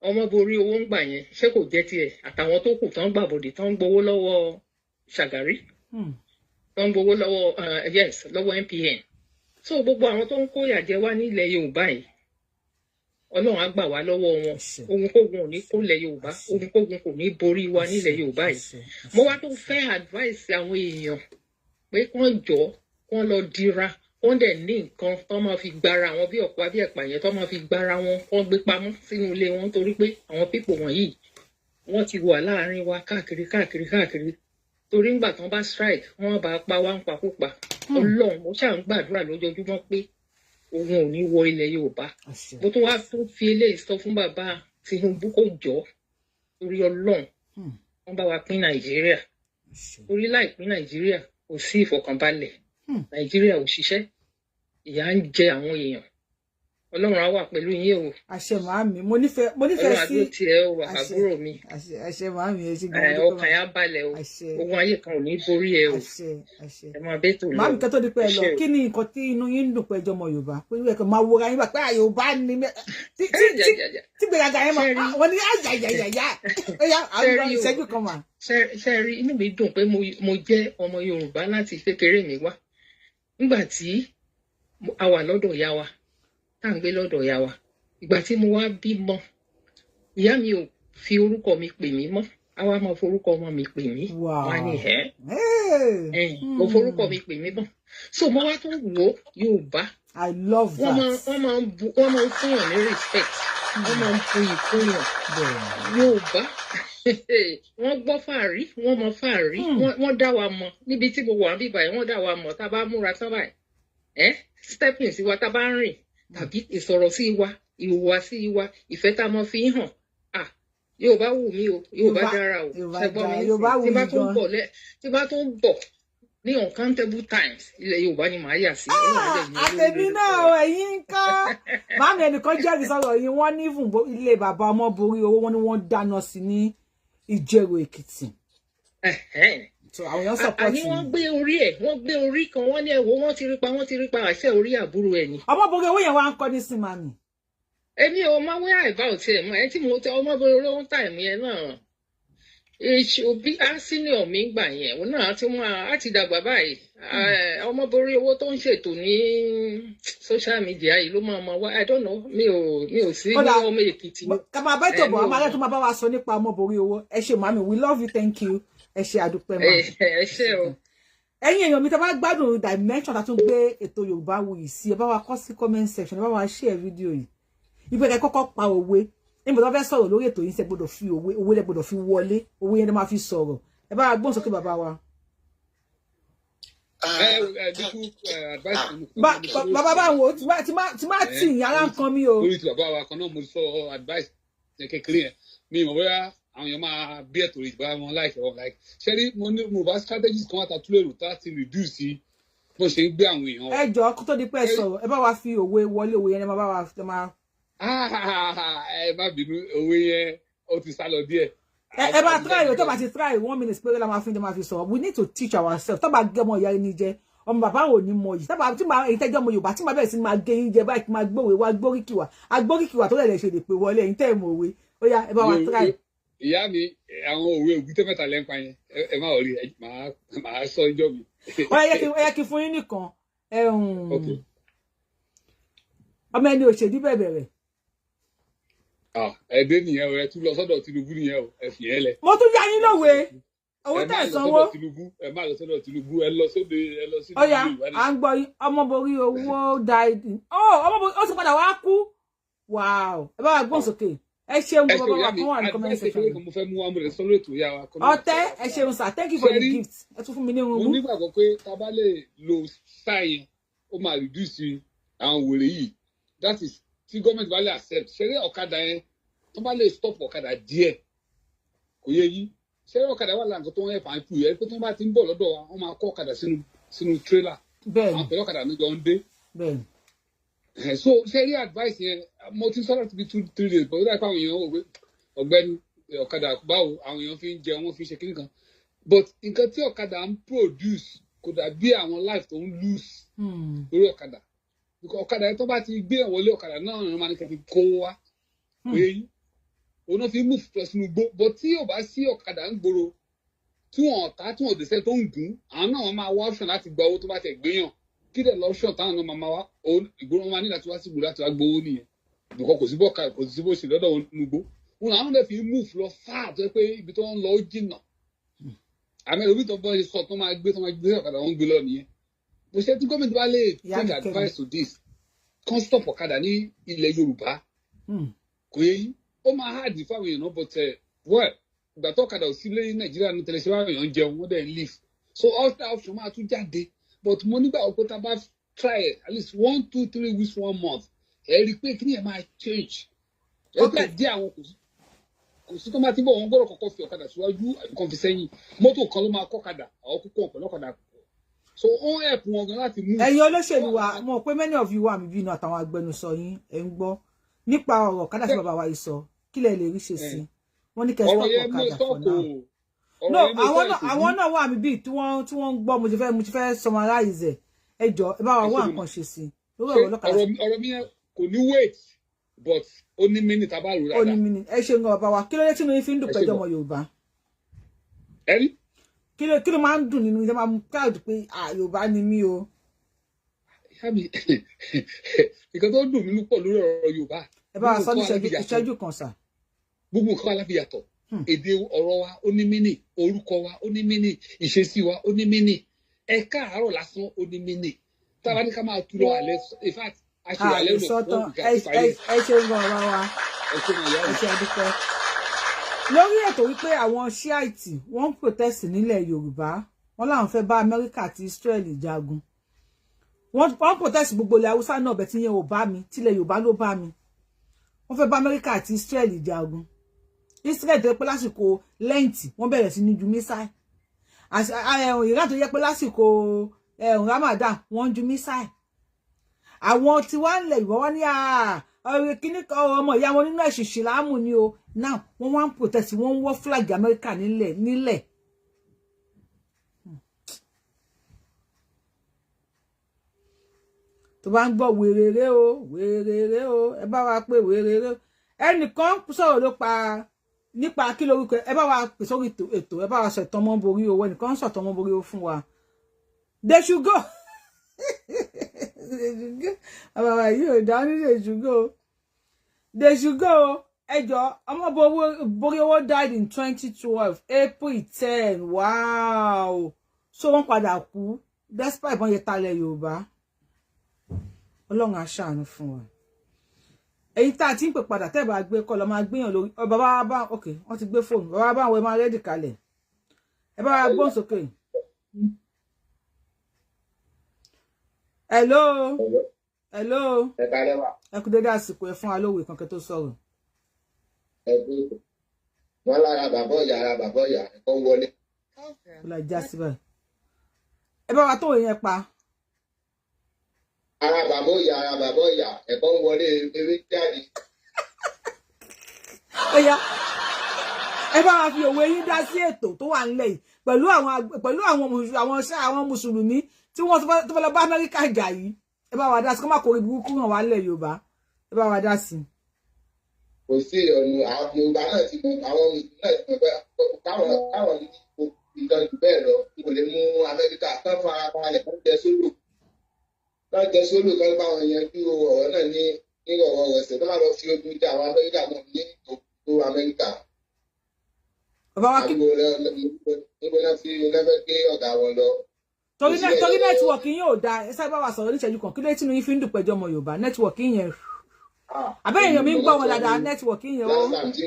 Ọmọborí Owó ń gbà yẹn ṣé kò jẹ́ tiẹ̀ àtàwọn tó kù tán gbàbọ̀dè tán gbowó lọ́wọ́ Ṣàgàrí tán gbowó lọ́wọ́ MPN. So gbogbo àwọn tó ń kó ìyàjẹ wá nílẹ̀ Yorùbá yìí Ọlọ́run á gbà wá lọ́wọ́ wọn ohunkógun ò ní kó lẹ̀ Yorùbá ohunkógun kò ní borí wa nílẹ̀ Yorùbá yìí. Mo wá tó fẹ́ advice àwọn èèyàn pé kán jọ kán lọ dira wọ́n dẹ̀ ní nǹkan tó máa fi gbára wọn bí ọ̀pá bí ẹ̀pà yẹn tó máa fi gbára wọn kán gbé pamọ́ sínú ilé wọn torí pé àwọn pípò wọ̀nyí wọ́n ti wà láàárín wa káàkiri torí ńgbà tán bá strike wọ́n bá pa wá ń pakúpa Ọlọ́run mo ṣáà ń gbàdúrà lójoojúmọ́ pé òun ò ní wọ ilẹ̀ Yorùbá bó tó wá tún fi eléyìí sọ fún bàbá Tinubu kó jọ torí Ọlọ́run wọ́n bá wa pín Nàìjíríà torí láì pín Nàìjíríà kò sí ìfọ̀kànbalẹ̀ Nàìjíríà ò ṣiṣẹ́ ìyà ń jẹ àwọn èèyàn Ọlọ́run á wà pẹ̀lú yín o. Àṣẹ màámi, mo nífẹ̀ẹ́ Ọlọ́run á sí dúró tì ẹ́ o, àbúrò mi. àṣẹ màámi, ẹ ṣé gan. Ọkàn yá balẹ̀ o. Ogun ayé kan ò ní borí ẹ o. Àṣẹ. Ẹ máa bẹ́ẹ̀ tó lọ. Màámi kẹ́ tó di pé ẹ lọ, kí ni nǹkan tí inú yín ń dùn pé ẹjọ́ ọmọ Yorùbá? Pé ẹ kàn máa wọra yín bá pé Yorùbá ni tí gbèrágà yẹn máa wọ́n ní àyàyàyàyà. Ó yá àwọn ìṣẹ́jú kan mà. Ṣé rí, inú mi dùn pé mo jẹ́ ọmọ Yorùbá láti kékeré mi wá. Nígbà tí a wà lọ́dọ̀ ìyá wa, tá à ń gbé lọ́dọ̀ ìyá wa, ìgbà tí mo wá bímọ, ìyá mi ò fi orúkọ mi pè mí mọ́, a wá máa forúkọ ọmọ mi pè mí. Wá ní mo forúkọ mi pè mí mọ́. So mo wá tún wò Yorùbá. I love that. Wọ́n máa ń fúnyàn ní respect. Wọ́n máa ń bu ìfúnyàn. Yorùbá wọ́n gbọ́ fàárí, wọ́n mọ fàárí, wọ́n dá wa mọ̀ níbi tí mo wà níbí báyìí, wọ́n dá wa mọ̀ tá a bá múra tán báyìí. Stepping sí wa tá a bá ń rìn, tàbí ìsọ̀rọ̀ sí wa, ìhùwà sí wa, ìfẹ́ tá a mọ fi hàn. Yorùbá wù mí o, Yorùbá dára o. Ṣẹgbọ́n mi tí bá tó ń bọ̀ ní uncountable times, ilẹ̀ Yorùbá ni màá yà sí. Àtẹ̀mí náà ẹ̀yin ń kọ́. Màámi ẹnìkan jẹ́rìí sọ̀rọ̀ yìí, wọ́n ní fún ilé bàbá ọmọ borí owó, wọ́n ní wọ́n dáná sí ní Ìjẹ̀rò Èkìtì. Àwọn èèyàn support mi. Àní wọ́n gbé orí kan, wọ́n ní ẹ̀wọ̀ wọ́n ti rí pa àṣẹ orí àbúrò ẹ̀ ni. Ọmọ borí owó yẹn wá ń kọ́ ní sí màmí. Èmi ò máa wé àìbá òtí ẹ̀ mọ́ ẹ tí mo tẹ ọmọ borí owó ń tà ẹ̀mí ẹ náà. Òbí á senior mi gbà yẹn, òun náà á ti dàgbà báyìí. Ọmọ borí owó tó ń ṣètò ní social media yìí ló máa wá. I don't know, mi ò sí ní ọmọ Èkìtì. Ká máa bá ètò bọ̀, a máa lẹ́tọ́ máa bá wa sọ nípa ọmọ borí owó. Ẹ ṣé màmí, we love you, thank you. Ẹ ṣé àdúpẹ́ mọ́. Ẹ ṣé o. Ẹ̀yin èèyàn mi, tá bá gbádùn dimension tá tún gbé ètò Yorùbá Wuyì sí, ẹ bá wa kọ sí comment section, ẹ bá wa share fídíò yìí. Ìgbẹ́ kẹ́ kọ́kọ́ pa òwe. Níbo tó fẹ́ sọ̀rọ̀ lórí ètò yìí ṣe gbọ́dọ̀ fi òwe lẹ gbọ́dọ̀ fi wọlé. Òwe yẹn ló máa fi sọ̀rọ̀. Ẹ bá wa gbóhùn sókè bàbá wa. Bàbá bá wo tí má tì yàrá nǹkan mi o. Lórí ti bàbá wa kan náà mo sọ advice kékeré yẹn. Mi ò mọ̀ bóyá àwọn èèyàn máa bí ẹ̀tọ́ ìgbà wọn láìpẹ́ wọn láìpẹ́. Ṣé rí mo bá strategies kan wá ta túlẹ̀ rò tá ti reduce sí bó ṣe ń gbé àwọn èèyàn. Ẹ jọ̀ọ́ kó tó di pé ẹ sọ̀rọ̀, ẹ bá wa fi òwe wọlé, òwe yẹn ẹ máa bá wa máa. Ẹ má bínú, òwe yẹn ó ti sá lọ díẹ̀. Ẹ bá try o, tó bá ti try 1 minute péré la máa fi sọ̀rọ̀. We need to teach ourselves. Tó bá gé ọmọ ìyá ẹni jẹ, ọmọ bàbá ò ní mọ yìí. Tó bá tí máa èyí tẹ́jọ́ ọmọ Yorùbá tí máa bẹ̀rẹ̀ sí máa gé yín jẹ báyìí kí máa gbòwe wá agbóríkìwà tó lẹ̀ ṣe lè pè wọlé ẹ̀yin tẹ́ ẹ̀ mọ̀ òwe. Ó yá ẹ bá wa try. Ìyá mi, àwọn òwe ògùn mẹ́ta lẹ́ńpa yẹn, ẹ má rí màá sọ ọjọ́ mi. Ó yẹ kí fún yín nìkan. Ọmọ ẹni òṣèlú bẹ̀rẹ̀. Ẹdẹ nìyẹn o, ẹ tún lọ sọ́dọ̀ Tinubu nìyẹn o, ẹ fi yẹn lẹ. Mo tún yá yín lówe. Owó tẹ̀ sanwó. Ẹ má lọ sọ́dọ̀ Tinubu, ẹ lọ sóde Ó yá, à ń gbọ́ yín, ọmọ borí owó died. Ọmọ borí ó ti padà wá kú. Wow. Ẹ bá wa gbọ́n sókè. Ẹ ṣeun bàbá wa fún wa ní comment section. Mo fẹ́ mú wa mo lè sọ lórí ètò ìyá wa. Ọ̀tẹ̀ ẹ ṣeun sir, thank you for the gift. Ẹ tún fún mi ní irun. Mo nígbàgbọ́ pé tá a bá lè lo sáyẹn, ó máa reduce àwọn wèrè yìí. That is, tí gọ́ọ̀mẹ̀ntì bá lè accept, ṣeré ọ̀kadà yẹn, tó bá lè stop ọ̀kadà díẹ̀, kò yẹ yí. Ṣeré ọ̀kadà wà láǹkó tó ń yẹ fàáfù yẹ, pé tó bá ti ń bọ̀ lọ́dọ̀ wa, wọ́n máa kó ọ̀kadà sínú trailer. Bẹ́ẹ̀ni. Àwọn pẹ̀lú ọ̀kadà níjọ ń dé. Bẹ́ẹ̀ni. So ṣeré advice yẹn, mo ti sọ̀rọ̀ ti bí 2-3 days, but ó dà pé àwọn èèyàn wò pé ọ̀gbẹ́ni ọ̀kadà báwo àwọn èèyàn fi ń jẹ wọ́n fi ń ṣe kíní kan. But nǹkan tí ọ̀kadà ń produce kò dàbí àwọn life tó ń lose lórí ọ̀kadà. Ọ̀kadà yẹn tó bá ti gbé ìwọlé ọ̀kadà náà ni wọ́n máa ní kẹ́ fi kó wá. Òun náà fi move lọ sínú igbó, but tí yóò bá sí ọ̀kadà ń gbòòrò tí wọ́n ta tí wọ́n dẹ̀sẹ̀ tó ń gùn, àwọn náà wọ́n máa wá option láti gba owó tó bá tẹ̀ gbéyàn. Kí dẹ̀ lọ option táwọn náà máa wá, ìgboro wọn máa ní láti wá sí ìgboro láti wá gbowó nìyẹn. Bùkọ́ kò sí bó ṣe lọ́dọ̀ nugbó. Wọn àwọn náà fi move lọ fáà tó yẹ pé ibi tó ń lọ ó jìnnà. Àmì òbí tó bọ́ ṣe sọ tó máa gbé ọ̀kadà wọn gbé lọ nìyẹn. Mo ṣe tí gómìnà bá lè take advice to this, kan stop ọ̀kadà ní ilẹ̀ Yorùbá. Kò yẹ yí, ó máa hard fáwọn èèyàn náà, but well, ìgbà tó ọ̀kadà ò sí lé Nàìjíríà ní tẹlẹsẹ̀ wáwọn èèyàn jẹun, wọ́n dẹ̀ ń live. So after option máa tún jáde, but mo nígbà wọ́n pé tá a bá try at least 1, 2, 3 weeks, 1 month, ẹ rí i pé kí ni ẹ máa change. Ẹ gbà dé àwọn kò sí tó máa ti bọ̀ wọ́n gbọ́dọ̀ kọ́kọ́ fi ọ̀kadà síwájú kan fi sẹ́yìn, mọ́tò kan ló máa kọ́ ọ̀kadà àwọn kókó ọ̀pọ̀ lọ́kadà. so ó help wọn gan láti move. ẹ̀yin olóṣèlú wa mo pé many of you wà mí bínú àtàwọn agbẹnusọ yín ẹ ń gbọ́ nípa ọ̀rọ̀ kádà sí bàbá wa yìí sọ kí lẹ lè rí ṣe sí wọ́n ní kẹ́ stop ọ̀kadà for now. No, àwọn náà wà mí bí tí wọ́n ń gbọ́ mo ti fẹ́ summarize ẹ jọ̀ọ́ ẹ bá wa wá nǹkan ṣe sí lórí ọ̀rọ̀ ọlọ́kadà. ọ̀rọ̀ mi kò ní wait but ó ní minute tá bá rò dáadáa. ó ní minute ẹ ṣe ń gbọ́ bàbá wa kí ló dé tí mo fi ń dùn pẹ́jọ́ ọmọ Yorùbá. ẹni. kí ló máa ń dùn nínú ìjọba máa mú proud pé Yorùbá ni mí o. nǹkan tó dùn mí pọ̀ lórí ọ̀rọ̀ Yorùbá. ẹ bá wa sọ ní ìṣẹ́jú kan sà. gbogbo nǹkan aláfiyàtọ̀ èdè ọ̀rọ̀ wa ó ní mínì orúkọ wa ó ní mínì ìṣesí wa ó ní mínì ẹ káàárọ̀ lásán ó ní mínì táwa ní ká máa tú lọ àlẹ́ in fact a ṣe àlẹ́ lọ fún ẹ ṣe ń gbọ́ ọ̀rọ̀ wa ẹ ṣe àdúpẹ́. lórí ètò wípé àwọn Shiite wọ́n ń protest nílẹ̀ Yorùbá wọ́n láwọn fẹ́ bá Amẹ́ríkà àti Israel jagun wọ́n protest gbogbo ilẹ̀ Haúsá náà bẹ̀ tí yẹn ò bá mi tílẹ̀ Yorùbá ló bá mi wọ́n fẹ́ bá Amẹ́ríkà àti Israel jagun Israel tó yẹ pé lásìkò lẹ́ǹtì wọ́n bẹ̀rẹ̀ sí ní ju mísáì ìran tó yẹ pé lásìkò Ramadan wọ́n ju mísáì àwọn tí wọ́n ń lẹ̀ ìwọ́ wọ́n ní ọ̀rẹ́ kíní ọmọ ìyá wọn nínú ẹ̀sìn ìsìlámù ni o now wọ́n wá ń protest wọ́n ń wọ́ flag Amẹ́ríkà nílẹ̀ tó bá ń gbọ́ wèrèrè o ẹ bá wa pé wèrèrè o ẹnìkan sọ̀rọ̀ ló pa nípa kí lórúkọ ẹ bá wa pè sórí ètò ẹ bá wa sọ ìtàn mọ́ borí owó ẹnìkan sọ ìtàn mọ́ borí owó fún wa they should go àbàbà yìí ò dá ní they should go ẹjọ ọmọ borí owó died in 2012 April 10 wow so wọ́n padà kú despite wọ́n yẹ talẹ̀ Yorùbá Ọlọ́run á ṣàánú fún wa èyí tá a ti ń pè padà tẹ́ bá gbé kọ́ lọ máa gbéyàn lórí bàbá bá ok wọ́n ti gbé fóònù bàbá bá àwọn ẹ máa rẹ́dì kalẹ̀ ẹ bá wa gbóhùn sókè. hello ẹ kú dédé àsìkò ẹ fún alówó ìkànkẹ́ tó sọ̀rọ̀. wọ́n lára bàbá ọ̀yà ẹ̀kọ́ wọlé. ó lọ já síbẹ̀ ẹ bá wa tó yẹn pa. ara bàbá ọ̀yà ẹ̀kọ́ ń wọlé ewé jáde. Ẹ̀yà ẹ bá wa fi òwe yín dá sí ètò tó wà nílẹ̀ yìí pẹ̀lú àwọn mùsùlùmí tí wọ́n tó fẹ́ lọ bá Amẹ́ríkà jà yìí ẹ bá wa dá sí kó má kórè burúkú hàn wá nílẹ̀ Yorùbá ẹ bá wa dá sí. kò sí ọ̀nà àwọn Yorùbá náà ti mọ àwọn mùsùlùmí náà ti mọ pé káwọn ní ìtọ́jú bẹ́ẹ̀ lọ kò lè mú Amẹ́ríkà kán fún ara balẹ̀ kán jẹ sólò kan bá wọn yanjú ọ̀rọ̀ náà ní ọ̀rọ̀ ọ̀sẹ̀ tó máa lọ fi ogun jà àwọn Amẹ́ríkà náà ní òkú Amẹ́ríkà. Bàbá wa kí níbo náà fi lẹ́fẹ̀ẹ́ gbé ọ̀gá wọn lọ. torí nẹ́tíwọ̀kì yín ò dáa ẹ sábà wà sọ̀rọ̀ níṣẹ́jú kan kí ló tí yín fi ń dùn pẹ̀jọ́ ọmọ Yorùbá nẹ́tíwọ̀kì yẹn àbẹ́yẹn èèyàn mi ń gbọ́ wọn dáadáa nẹ́tíwọ̀kì yẹn o. lásán tí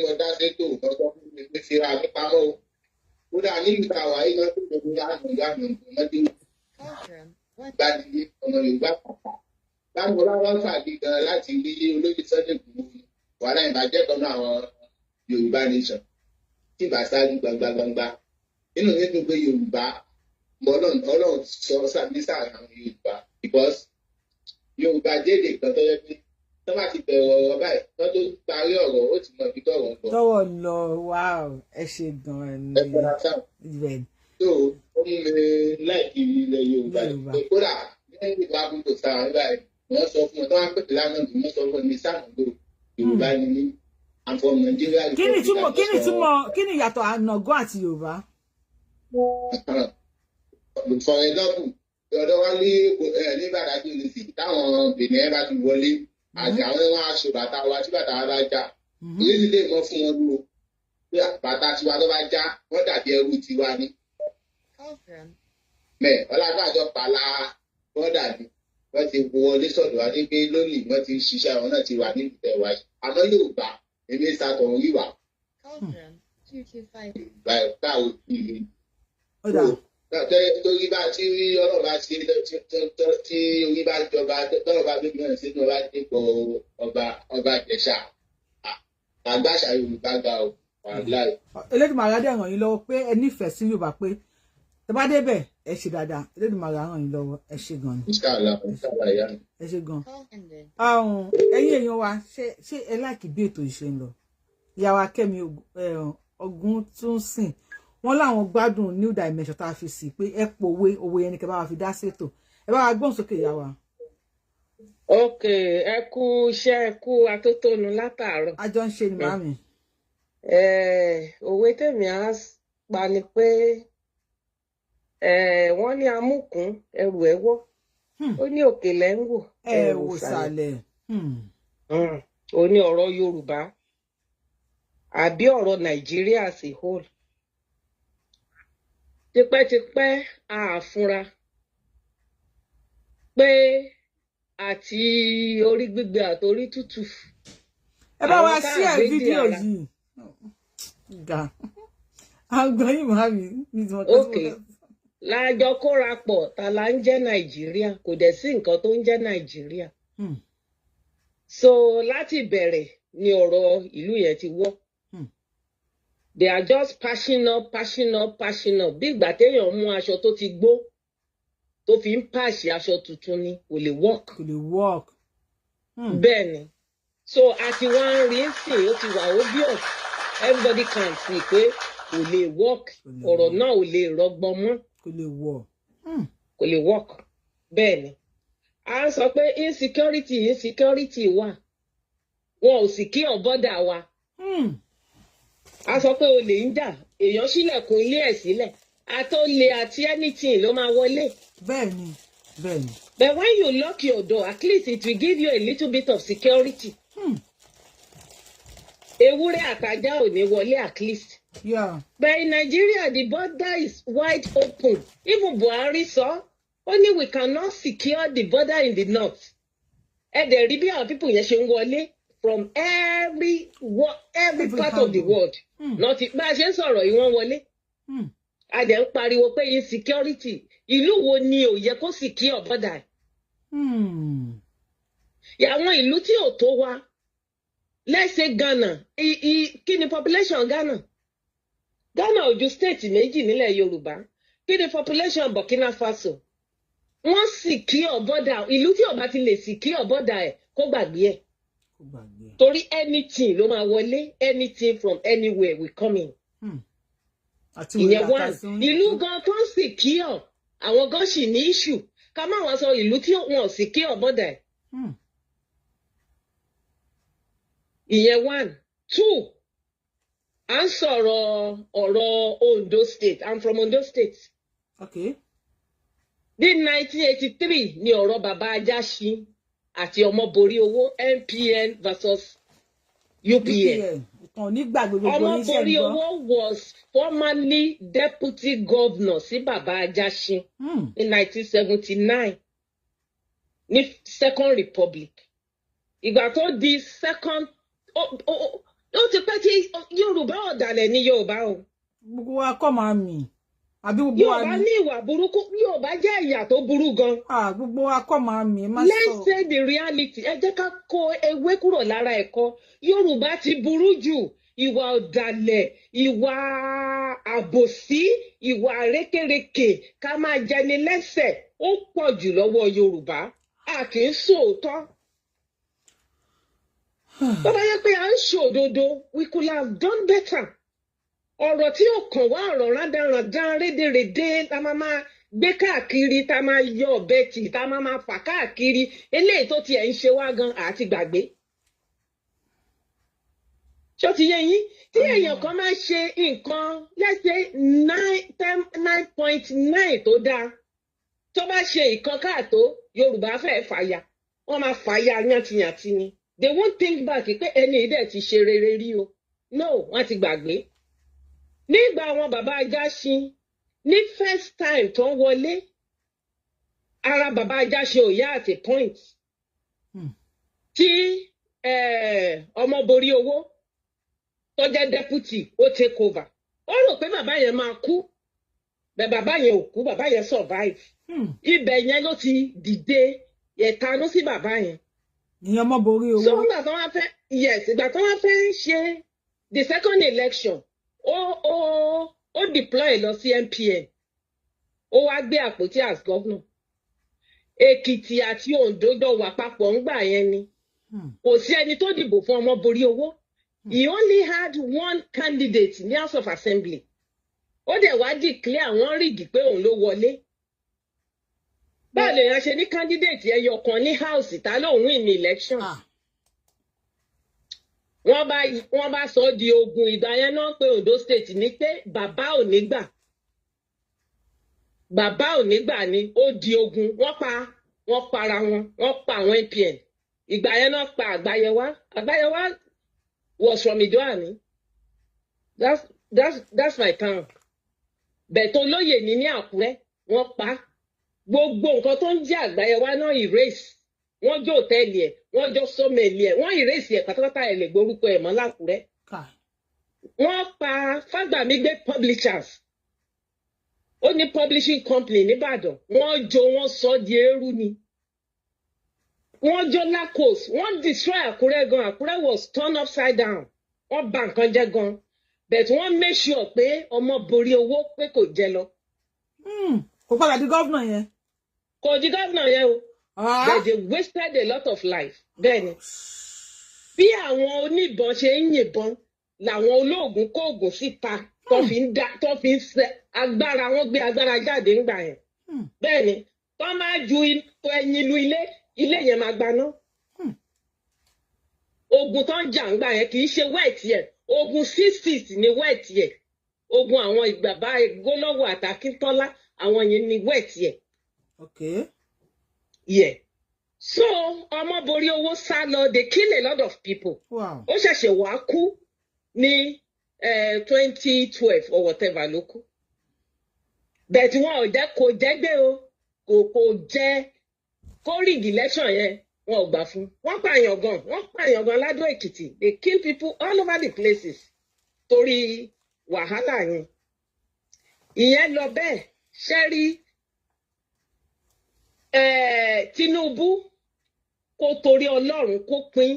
mo dá sétò lọ́sọ́ fún mi fi ra mi pamọ́ o kódà nílùú tàwa yìí náà tó gbogbo yáàmù ọmọdé gbadìyẹ ọmọ Yorùbá pàpà báwo láwọn fàdí gan láti rí olóyè Sunday Igboho wàhálà ìbàjẹ́ kan náà àwọn Yorùbá nation tí ìbá ṣáájú gbangbangba nínú nínú pé Yorùbá Ọlọ́run sọ sàbísà àwọn Yorùbá because Yorùbá dédé kan tó yẹ pé tó bá ti bẹ̀rẹ̀ ọ̀rọ̀ báyìí tó tó parí ọ̀rọ̀ ó ti mọ ibi tọ́rọ̀ ń lọ. tọ́wọ̀ lọ wow ẹ ṣe gan-an ni. ẹ fẹ́ra sáà. tó ó mú mi láìkí ilẹ̀ Yorùbá kódà lẹ́yìn ìwà gbogbo sáà ń báyìí wọ́n sọ fún ọ tó wá pèsè lánàá bí wọ́n sọ fún mi sáà ń lò Yorùbá ni ní àfọ Nàìjíríà. kí ni ìyàtọ̀ ànàgọ́ àti Yorùbá? for example ọ̀dọ̀ wa ní Ìbàdàn ní sí táwọn Benin bá ti wọlé àti àwọn wọn aṣọ bàtà wa tí bàtà wa bá já èyí sì lè mọ fún wọn lò pé bàtà tiwa tó bá já wọn dàbí ẹrú tiwa ní. mẹ ọlágbàjọ pàlà wọn dàbí wọn ti wọlé sọ́dọ̀ wa ní pé lónìí wọn ti ṣiṣẹ́ àwọn náà ti wà ní ìtẹwà yìí àmọ́ Yorùbá èmi sàtọ̀ yíwà. báwo ìlú torí bá tí ọlọ́run bá ṣe tí orí bá jọba tọ́lọ̀ bá gbé mìíràn sínú ọba dípò ọba Ìjẹ̀ṣà àgbàṣà Yorùbá ga ò wàhálà. Elédùmarè á dẹ̀ ràn yín lọ́wọ́ pé ẹ nífẹ̀ẹ́ sí Yorùbá pé tẹ́ bá débẹ̀ ẹ ṣe dáadáa Elédùmarè á ràn yín lọ́wọ́ ẹ ṣe gan ni Inshallah ìyá mi. ẹ ṣe gan. Ẹ̀yin èèyàn wa ṣé ẹ láìkí bí ètò ìṣe ń lọ ìyá wa Kẹ́mi Ògún tún sìn wọ́n láwọn gbádùn new dimension tá a fi sí pé ẹ pòwe òwe ẹni kẹ́ bá wa fi dá sétò ẹ bá wa gbóhùn sókè ìyá wa. ok ẹ kú iṣẹ́ ẹ kú atótónu látàárọ̀. a jọ ń ṣe ni màmí. Òwe tèmi á pa ni pé wọ́n ní amúkún ẹrù ẹ̀ wọ́ ó ní òkèlè ń wò ẹ wò sàlẹ̀. ó ní ọ̀rọ̀ Yorùbá àbí ọ̀rọ̀ Nàìjíríà as a whole tipẹ́tipẹ́ àfúnra pé àti orí gbígbẹ àtorí tútù. ẹ bá wa sí ẹ fídíò yìí ga àgbọ̀yìn màmí. ok lájọ kóra pọ̀ ta la ń jẹ́ Nàìjíríà kò dẹ̀ sí nǹkan tó ń jẹ́ Nàìjíríà. So láti bẹ̀rẹ̀ ni ọ̀rọ̀ ìlú yẹn ti wọ́. They are just passing up bí ìgbà téèyàn mú aṣọ tó ti gbó tó fi ń pàṣẹ aṣọ tuntun ni kò lè work. Bẹ́ẹ̀ ni so àti wọ́n ń rí sí ó ti wà obvious everybody can see pé kò lè work ọ̀rọ̀ náà ò lè rọgbọn mọ́. Kò lè work bẹ́ẹ̀ ni a ń sọ pé insecurity wà wọn ò sì kí ọ̀bọ́dà wa. A sọ pé olè ń jà èèyàn ṣílẹ̀kùn ilé ẹ̀ sílẹ̀ àtòlè àti anything ló máa wọlé. Bẹ́ẹ̀ni. But when you lock your door at least it will give you a little bit of security. Ewúrẹ́ àtajá ò ní wọlé at least. Yeah. But in Nigeria the border is wide open. Even Buhari sọ ó ní we cannot secure the border in the north. Ẹ dẹ̀ rí bí àwọn people yẹn ṣe ń wọlé from every part of the world. Not bá a ṣe ń sọ̀rọ̀ yìí wọ́n wọlé. A dẹ̀ ń pariwo pé insecurity ìlú wo ni ò yẹ kó secure border. Àwọn ìlú tí ò tó wa let's say Ghana kí ni population Ghana? Ghana ò ju state méjì nílẹ̀ Yorùbá kí ni population Burkina Faso? Wọ́n secure border ìlú tí ò bá ti lè secure border ẹ̀ kó gbàgbé ẹ̀. Torí anything ló máa wọlé anything from anywhere will come in. Ìyẹn wá ìlú gan tó ń secure àwọn gan sì ní issue ká má wá sọ ìlú tí wọn ò secure border ẹ̀. Ìyẹn 1 2 à ń sọ̀rọ̀ ọ̀rọ̀ Ondo State I'm from Ondo State. Okay. Ní 1983 ni ọ̀rọ̀ bàbá Ajáṣin àti Ọmọborí Owó NPN versus UPN. Ọmọborí Owó was formerly deputy governor sí bàbá Ajáṣin in 1979 ní Second Republic. Ìgbà tó di second ó ti pẹ́ tí Yorùbá ọ̀dàlẹ̀ ní Yorùbá o. Gbogbo wa kọ́ máa mì. Àbí gbogbo wa Yorùbá ní ìwà burúkú Yorùbá jẹ́ ìyà tó burú gan. Gbogbo wa kọ́ máa mì. Let's say the reality. Ẹ jẹ́ ká kó ewé kúrò lára ẹ̀kọ́. Yorùbá ti burú jù. Ìwà ọ̀dàlẹ̀, ìwà àbòsí, ìwà rékèrèkè, ká máa jẹni lẹ́sẹ̀. Ó pọ̀ jù lọ́wọ́ Yorùbá. A kì í sòótọ́. Tó bá yẹ pé à ń ṣòdodo, we could have done better. Ọ̀rọ̀ tí ó kàn wá ọ̀rọ̀ rándanrandan rédèrèdè tá máa máa gbé káàkiri tá máa yọ ọ̀bẹ tì tá máa fà káàkiri eléyìí tó tiẹ̀ ń ṣe wá gan àti gbàgbé. Ṣó ti yé yín tí èèyàn kan máa ṣe nǹkan let's say 9.9 tó dáa tó bá ṣe ìkan káàtó Yorùbá fẹ́ẹ́ fàyà wọ́n máa fàyà yàntìyàntì ni. They won't think back pé ẹni ìdẹ̀ ti ṣe rere rí o. No, wọ́n ti gbàgbé. Nígbà àwọn bàbá Ajáṣin ní first time tó ń wọlé ara bàbá Ajáṣin ò yá at a point. Tí Ọmọborí Owó tó jẹ́ deputy ó take over. Ó rò pé bàbá yẹn máa kú. Bẹ́ẹ̀ bàbá yẹn ò kú, bàbá yẹn survive. Ibẹ̀ yẹn ló ti dìde ẹ̀tanú sí bàbá yẹn. Ìyẹn Ọmọborí Owó. So ìgbà tó wá fẹ́ ìgbà tó wá fẹ́ ṣe the second election ó deploy lọ sí MPN ó wá gbé àpótí as governor. Èkìtì àti Oǹdó jọ wà papọ̀ ńgbà yẹn ni. Kò sí ẹni tó dìbò fún ọmọ borí owó. He only had one candidate in the House of Assembly. Ó dẹ̀ wá declare àwọn rígì pé òun ló wọlé. Báwo lèèyàn ṣe ní candidate ẹyọ kan ní house ta lóun win ní election? Wọ́n bá sọ di ogun ìgbà yẹn náà pé Ondo State ní pé bàbá ò ní gbà. Bàbá ò ní gbà ni ó di ogun. Wọ́n para wọn, wọ́n pa àwọn NPN. Ìgbà yẹn náà pa Àgbáyẹwá. Àgbáyẹwá was from Idoani. That's my town. Bẹ̀tọ̀ lóye ní Àkúrẹ́, wọ́n pa. Gbogbo nǹkan tó ń jẹ́ Àgbáyẹwá náà erase. Wọ́n jó hòtẹ́ẹ̀lì ẹ̀, wọ́n jó sọ́mẹ̀lì ẹ̀, wọ́n erase ẹ̀ pátápátá ẹ̀ lè gborúkọ ẹ̀ mọ́ l'Àkúrẹ́. Wọ́n pa Fágbàmígbé publishers. Ó ní publishing company n'Íbàdàn. Wọ́n jó wọ́n sọ di eérú ni. Wọ́n jó Lacos, wọ́n destroy Àkúrẹ́ gan. Àkúrẹ́ was turned upside down. Wọ́n bà nǹkan jẹ́ gan. But wọ́n make sure pé ọmọ borí owó pé kò jẹ lọ. Kò padà di governor yẹn. Kò di governor yẹn o. But they wasted a lot of life. Bẹ́ẹ̀ni. Bí àwọn oníbọn ṣe ń yìnbọn làwọn olóògùn kóògùn síta tó fi ń ṣe agbára, wọ́n gbé agbára jáde ńgbà yẹn. Bẹ́ẹ̀ni. Tó máa ju ẹyin lu ilé yẹn máa gbaná. Ogun tó ń jà ńgbà yẹn kì í ṣe wet yẹn. Ogun 6-6 ni wet yẹn. Ogun àwọn ìgbàbá Gólọ́wọ̀ àtàkíntọ́lá àwọn yẹn ni wet yẹn. Okay. Yeah. So, ọmọ borí owó sá lọ, they kill a lot of people. Wow. Ó ṣẹ̀ṣẹ̀ wá kú ní 2012 or whatever ló kú. But wọn kò jẹ́gbé o, kò jẹ́ kó rig election yẹn, wọn ò gbà fún. Wọ́n pààyàn gan Ládó Èkìtì. They kill people all over the places. Torí wàhálà yẹn. Ìyẹn lọ bẹ́ẹ̀, ṣẹ́rí. Tinubu kó torí Ọlọ́run kó pín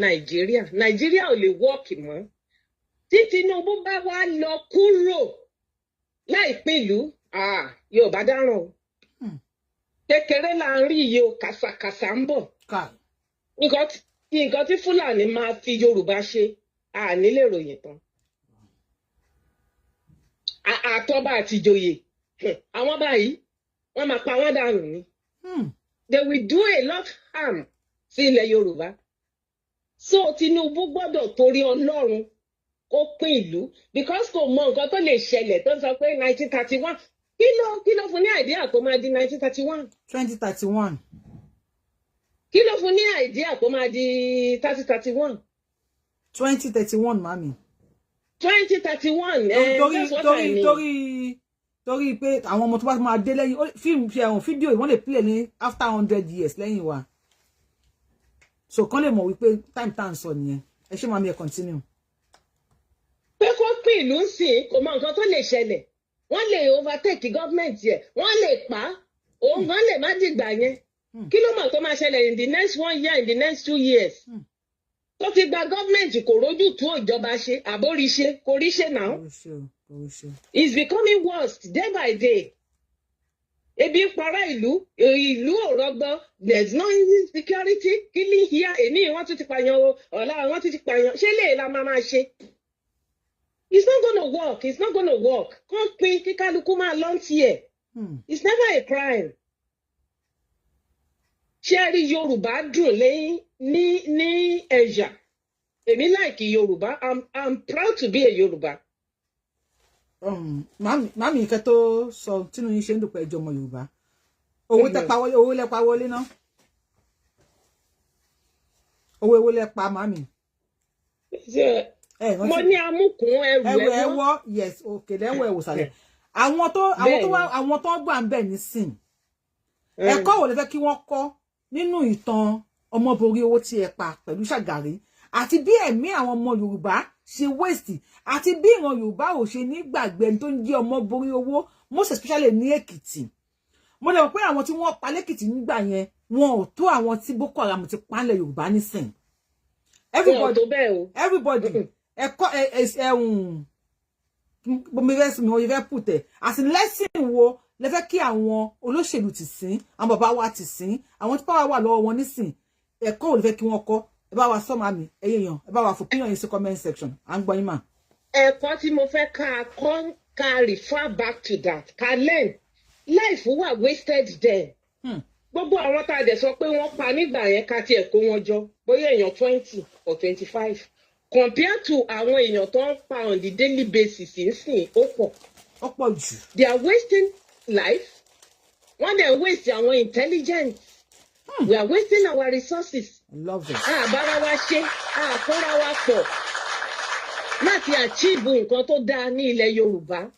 Nàìjíríà. Nàìjíríà ò lè wọ́ọ̀kì mọ́. Tí Tinubu bá wá lọ kúrò láìpín ìlú, Yorùbá dáràn o. Kékeré là ń rí iye o, kàsàkàsà ń bọ̀. Nǹkan tí Fúlàní máa fi Yorùbá ṣe, nílé ìròyìn tán. Àtọ́ba àti ìjòyè, àwọn báyìí, wọ́n máa pa wọ́n dànù ni. They will do a lot harm sí ilẹ̀ Yorùbá. So Tinubu gbọ́dọ̀ torí Ọlọ́run kó pín ìlú because kò mọ nǹkan tó lè ṣẹlẹ̀ tó ń sọ pé 1931. Kí ló fún ní idea kó máa di 1931? 2031. Kí ló fún ní idea kó máa di 3031? 2031, mami. 2031. Torí pé àwọn ọmọ tó bá máa dé lẹ́yìn fídíò wọ́n lè play ní after 100 years lẹ́yìn wa. So kán lè mọ̀ wípé time tá ń sọ nìyẹn. Ẹ ṣé mami ẹ continue. Pé kó pín ìlú ń sìn kò mọ nǹkan tó lè ṣẹlẹ̀. Wọ́n lè overtake government yẹn. Wọ́n lè pa á. Òun gan lè má dìgbà yẹn. Kí ló mọ̀ tó máa ṣẹlẹ̀ in the next 1 year, in the next 2 years? Tó ti gba government kò rójú tú ìjọba ṣe, àbóríṣe, kò ríṣe náà. It's becoming worse day by day. Ebi ń para ìlú ò rọgbọ. There's no insecurity. Killing here, èmi wọ́n tún ti pààyàn o, ọ̀la wọ́n tún ti pààyàn. Ṣé lè la máa ṣe? It's not gonna work. It's not gonna work. Kán pín kí kálukú máa lọ tiẹ̀. It's never a crime. Ṣé rí Yorùbá dùn ní ẹ̀yà? Èmi like Yorùbá. I'm proud to be a Yorùbá. Mami nǹkan tó sọ tínú yín ṣe ń dùpẹ́ ẹjọ́ ọmọ Yorùbá. Owó lẹ pa wọlé ná. Owó lẹ pa mami. Mo ní amúkún ẹrù ẹwọ. Yes, okay, lẹ́wọ̀ ẹ̀wò sàlẹ̀. Àwọn tó gbà ń bẹ̀ nísìn. Ẹ̀kọ́ wo lẹ fẹ́ kí wọ́n kọ́ nínú ìtàn ọmọ borí owó tí ẹ pa pẹ̀lú Ṣàgàrí àti bí ẹ̀mí àwọn ọmọ Yorùbá ṣe waste àti bí ìran Yorùbá ò ṣe ní gbàgbé tó ń jẹ́ ọmọ borí owó most especially ní Èkìtì. Mo lè mọ̀ pé àwọn tí wọ́n pa lẹ́kìtì nígbà yẹn wọn ò tó àwọn tí Boko Haram ti pa nílẹ̀ Yorùbá nísìn. Everybody ẹ̀kọ́ mo fẹ́ put ẹ̀ as in lesson wo lẹ fẹ́ kí àwọn olóṣèlú ti sìn àwọn bàbá wa ti sìn àwọn tí power wà lọ́wọ́ wọn nísìn ẹ̀kọ́ ò lè fẹ́ kí wọ́n kọ́ ẹ bá wa sọ màmí ẹyẹ yan ẹ bá wa fò opinion yín sí comment section à ń gbọ́ yín mà. ẹ̀kọ́ tí mo fẹ́ ká refer back to that ká learn life wà wasted there. Gbogbo àwọn tá a dẹ̀ sọ pé wọ́n pa nígbà yẹn ká tiẹ̀ kó wọn jọ bóyá èèyàn 20 or 25 compared to àwọn èèyàn tó ń pa on the daily basis nsìn ó pọ̀ jù. They are wasting life. Wọ́n dẹ̀ waste àwọn intelligence. We are wasting our resources. I love it. Àbára wa ṣe àkóra wa pọ̀ láti achieve nǹkan tó dáa ní ilẹ̀ Yorùbá.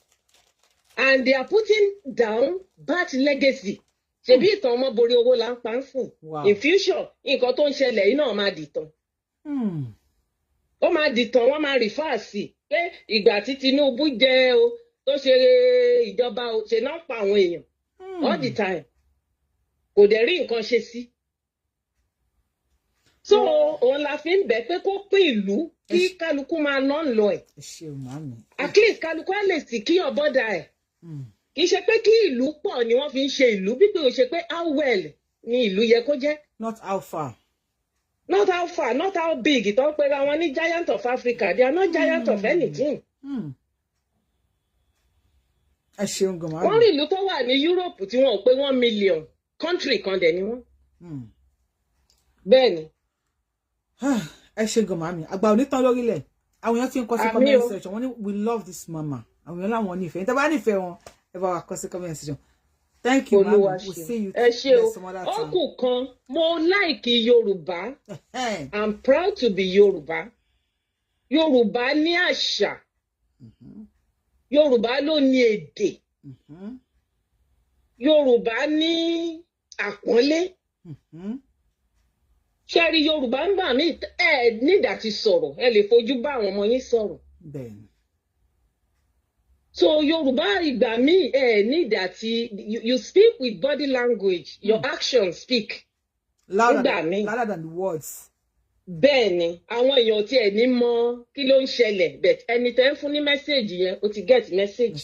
And they are putting down bad legacy. Ṣebí ìtàn ọmọ borí owó là ń pa ń sìn. In future, nǹkan tó ń ṣẹlẹ̀ yìí náà máa dìtàn. Ó máa dìtàn, wọ́n máa refer sí pé ìgbà tí Tinubu jẹ o tó ṣe ìjọba o ṣe náà pa àwọn èèyàn. All the time. Kò dẹ̀ rí nǹkan ṣe sí. So òun la fi ń bẹ̀ pé kó pín ìlú kí kálukú máa ná ń lọ ẹ̀. At least kálukú á lè sì kí ọ̀bọ̀dà ẹ̀. Kì í ṣe pé kí ìlú pọ̀ ni wọ́n fi ń ṣe ìlú bí kò ṣe pé how well ni ìlú yẹ kó jẹ́. Not how far. Not how far, not how big. Ìtọ́ pé ra wọn ní giant of Africa. They are not giant of anything. Ẹ ṣeun gan-an. Wọ́n rí ìlú tó wà ní Europe tí wọ́n ò pé 1 million. Country kan dẹ̀ ni wọ́n. Bẹ́ẹ̀ ni. Ẹ ṣe gan màmí àgbà onítàn lórílẹ̀ àwọn èèyàn ti ń kọ sí comment section wọ́n ní we love this mama àwọn èèyàn láwọn nífẹ̀ẹ́ níta bá nífẹ̀ẹ́ wọn ẹ bá wa kọ sí comment section. Thank you ma'am. We'll see you some other time. Ọkùn kan mo like Yorùbá. I'm proud to be Yorùbá. Yorùbá ní àṣà. Yorùbá ló ní èdè. Yorùbá ní àpọ́nlé. Ṣẹ́rí Yorùbá ń gbà mí nígbà tí sọ̀rọ̀ ẹ lè fojú bá àwọn ọmọ yín sọ̀rọ̀. So Yorùbá ìgbà mí nígbà tí you speak with body language, your actions speak. Louder than the words. Bẹ́ẹ̀ ni àwọn èèyàn tí ẹ̀ ní mọ̀ kí ló ń ṣẹlẹ̀ but ẹni tẹ́ ń fún ní message yẹn ó ti get message.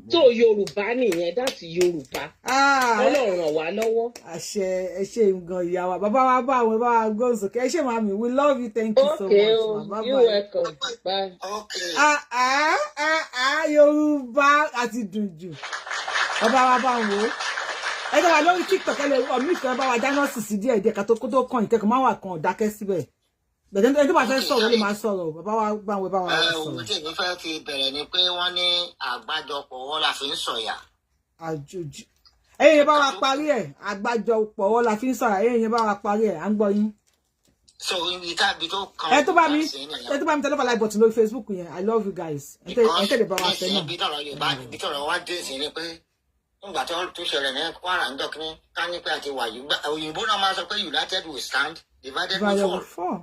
So Yorùbá nìyẹn that's Yorùbá. Ọlọ́run ràn wá lọ́wọ́. Àṣẹ ẹ ṣé gan ìyá wa bàbá wa bá àwọn bá wa gbóhùn sókè ẹ ṣé màmí we love you thank you so much. Bye you welcome. Bye. Yorùbá àti dùnjù bàbá wa bá wò ẹ jẹ́ wà lórí TikTok ẹ lè ọmọ ìfẹ́ bá wa dáná sísì díẹ̀ díẹ̀ ká tó kó tó kàn ìkẹ́kọ̀ọ́ máa wà kan dákẹ́ síbẹ̀. Bẹ̀rẹ̀ ẹni tó bá fẹ́ sọ̀rọ̀ ló máa sọ̀rọ̀ bàbá wa bá wọn sọ̀rọ̀. Ohun tí èmi fẹ́ fi bẹ̀rẹ̀ ni pé wọ́n ní àgbájọpọ̀ wọn la fi ń sọ̀yà. Àjòjì ẹ̀yin yẹn bá wa parí ẹ̀ àgbájọpọ̀ wọn la fi ń sọ̀rọ̀ ẹ̀yin yẹn bá wa parí ẹ̀ à ń gbọ́ yín. So ibi tábí tó kàn ẹ tó bá mi tẹ́lẹ̀ fà láì bọ̀tún lórí Facebook yẹn I love you guys ẹ tẹ́lẹ̀ bá wa fẹ́ náà. Ibi tọ̀rọ̀ Yorùbá ibi tọ̀rọ̀ wá dé sí ni pé nígbà tó ṣẹlẹ̀ ní Kwara ń dọ̀kí ká ní pé àti wàyí òyìnbó náà máa sọ pé united we stand divided we fall.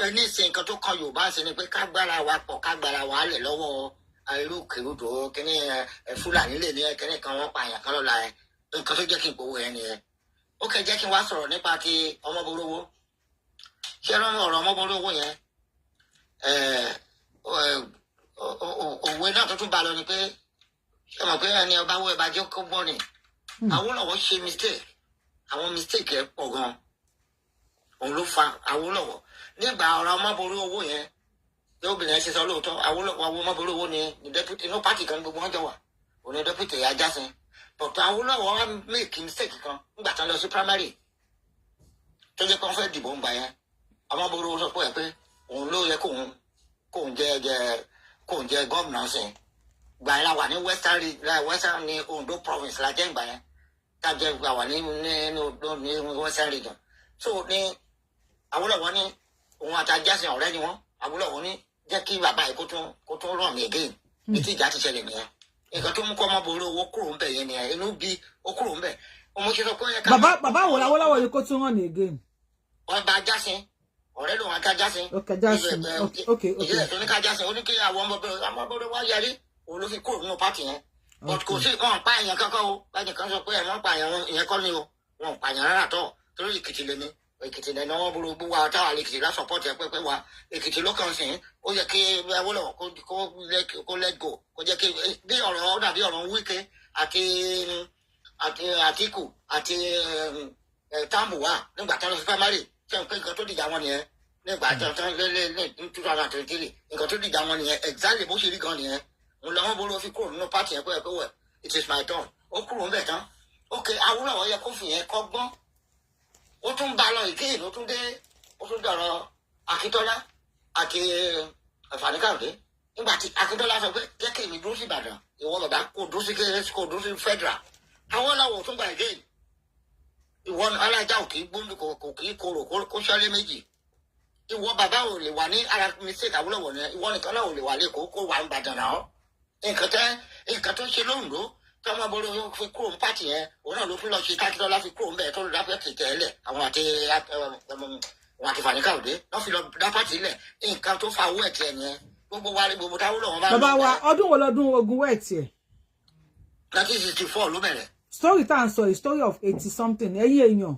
Ẹni ìsìn nǹkan tó kan Yorùbá sí ni pé ká gbára wa pọ̀ ká gbára wa lẹ̀ lọ́wọ́ irú kìrúdò kíní Fúlàní lè ní kíní kan wọ́n pa àyàn kan lọ́la ẹ̀ nǹkan tó jẹ́ kí n gbowó ẹ̀ nìyẹn. Ó kẹ́ jẹ́ kí n wá sọ̀rọ̀ nípa ti Ọmọborówó. Ṣé ọ̀rọ̀ Ọmọborówó yẹn òwe náà tó tún bá lọ ni pé ṣé mọ̀ pé ẹni ọba wo ẹ̀bá jẹ́ kó gbọ́ ni Awólọ́wọ̀ ṣe mistake àwọn mistake ẹ̀ pọ̀ gan-an òun ló fa Awólọ́wọ̀ nígbà ọ̀rọ̀ Ọmọborówó yẹn tí obìnrin ẹ̀ ṣe sọ lóòótọ́ Awólọ́wọ̀ Ọmọborówó ni deputy inú pátì kan gbogbo wọn jọ wà òun ni deputy Ajásin but Awólọ́wọ̀ wá make mistake kan nígbà tán lọ sí primary tó jẹ́ pé wọ́n fẹ́ dìbò ń gbà yẹn Ọmọborówó sọ pé òun ló yẹ kóun jẹ gómìnà sí gbà yẹn la wà ní western ní Ondo province la jẹ́ ìgbà yẹn tá a jẹ́ gbà wà ní western region so ní Awólọ́wọ̀ ní òun àti Ajásin ọ̀rẹ́ ni wọ́n Awólọ́wọ̀ ní jẹ́ kí bàbá yìí kó tún rọ̀ mí again ní tí ìjà ti ṣẹlẹ̀ nìyẹn nǹkan tó mú kó Ọmọborówó kúrò ń bẹ̀ yẹn nìyẹn inú bí ó kúrò ń bẹ̀ ọmọ ṣe sọ pé ó yẹ ká. bàbá wo Awólọ́wọ̀ yìí kó tún rọ̀ ní again. Ọba Ajásin ọ̀rẹ́ lòun àti Ajásin. ok ìṣẹ̀lẹ̀ tó ní ká Ajásin ó ní kí àwọn Ọmọborówó wá yarí òun ló fi kúrò nínú pátì yẹn but kò sí wọn pa èèyàn kankan o báyìí kan sọ pé ẹ̀ wọ́n pa èèyàn ìyẹn kọ́ ni o wọn pa èèyàn rárá tọ̀ torí Èkìtì lè ní Èkìtì lẹ́nu Ọmọborówó wa táwa Èkìtì lá support ẹ pẹ́pẹ́ wa Èkìtì ló kàn sí ó yẹ kí Awólọ́wọ̀ kó let go kó jẹ́ kí bí ọ̀rọ̀ dàbí ọ̀rọ̀ Wike àti Àtíkù àti Tambuwa nígbà tí wọ́n fi primary ṣe ń pé nǹkan tó dìjà wọn nìyẹn nígbà tí wọ́n lé 2023 nǹkan tó dìjà wọn nìyẹn exactly bó ṣe rí gan nìyẹn mo lọ wọn bó ló fi kúrò nínú pàtì yẹn pé wẹ̀ it is my turn ó kúrò ń bẹ̀ tán ok Awólọ́wọ̀ yẹ kó fìyẹn kọ́gbọ́n ó tún bá lọ ìkéyìn ó tún dọ̀rọ̀ Akíntọ́lá àti Fani-Káyọ̀dé nígbà tí Akíntọ́lá sọ pé jẹ́ kí èmi dúró sí Ìbàdàn ìwọ bàbá kò dúró sí kérésì kò dúró sí federal Awólọ́wọ̀ tún gbà again ìwọ alájà ò kì í gbóndù kò kì í korò kó ṣọlé méjì ìwọ bàbá ò lè wà ní ara mistake Awólọ́wọ̀ ni ìwọ nìkan náà ò lè wà lẹ́kọ̀ọ́ kó wà ń Ìbàdàn náà nǹkan tó ṣe lóńdó tọmọ bolo fi kúrò ń pàtì yẹn òun náà ló fi lọ ṣe Akíntọ́lá fi kúrò ń bẹ̀ tó lọ dápẹ́ tètè lẹ̀ àwọn àti Fani-Káyọ̀dé wọ́n fi lọ dá pàtì lẹ̀ nǹkan tó fa owó ẹ̀tì ẹ̀ nìyẹn gbogbo wa rí gbogbo táwọn lọ́wọ́ bá rí. bàbá wa ọdún wo lọdún ogun wẹ̀tì ẹ̀. 1964 ló bẹ̀rẹ̀. story tá à ń sọ yìí story of 80 something ẹ̀yin èèyàn.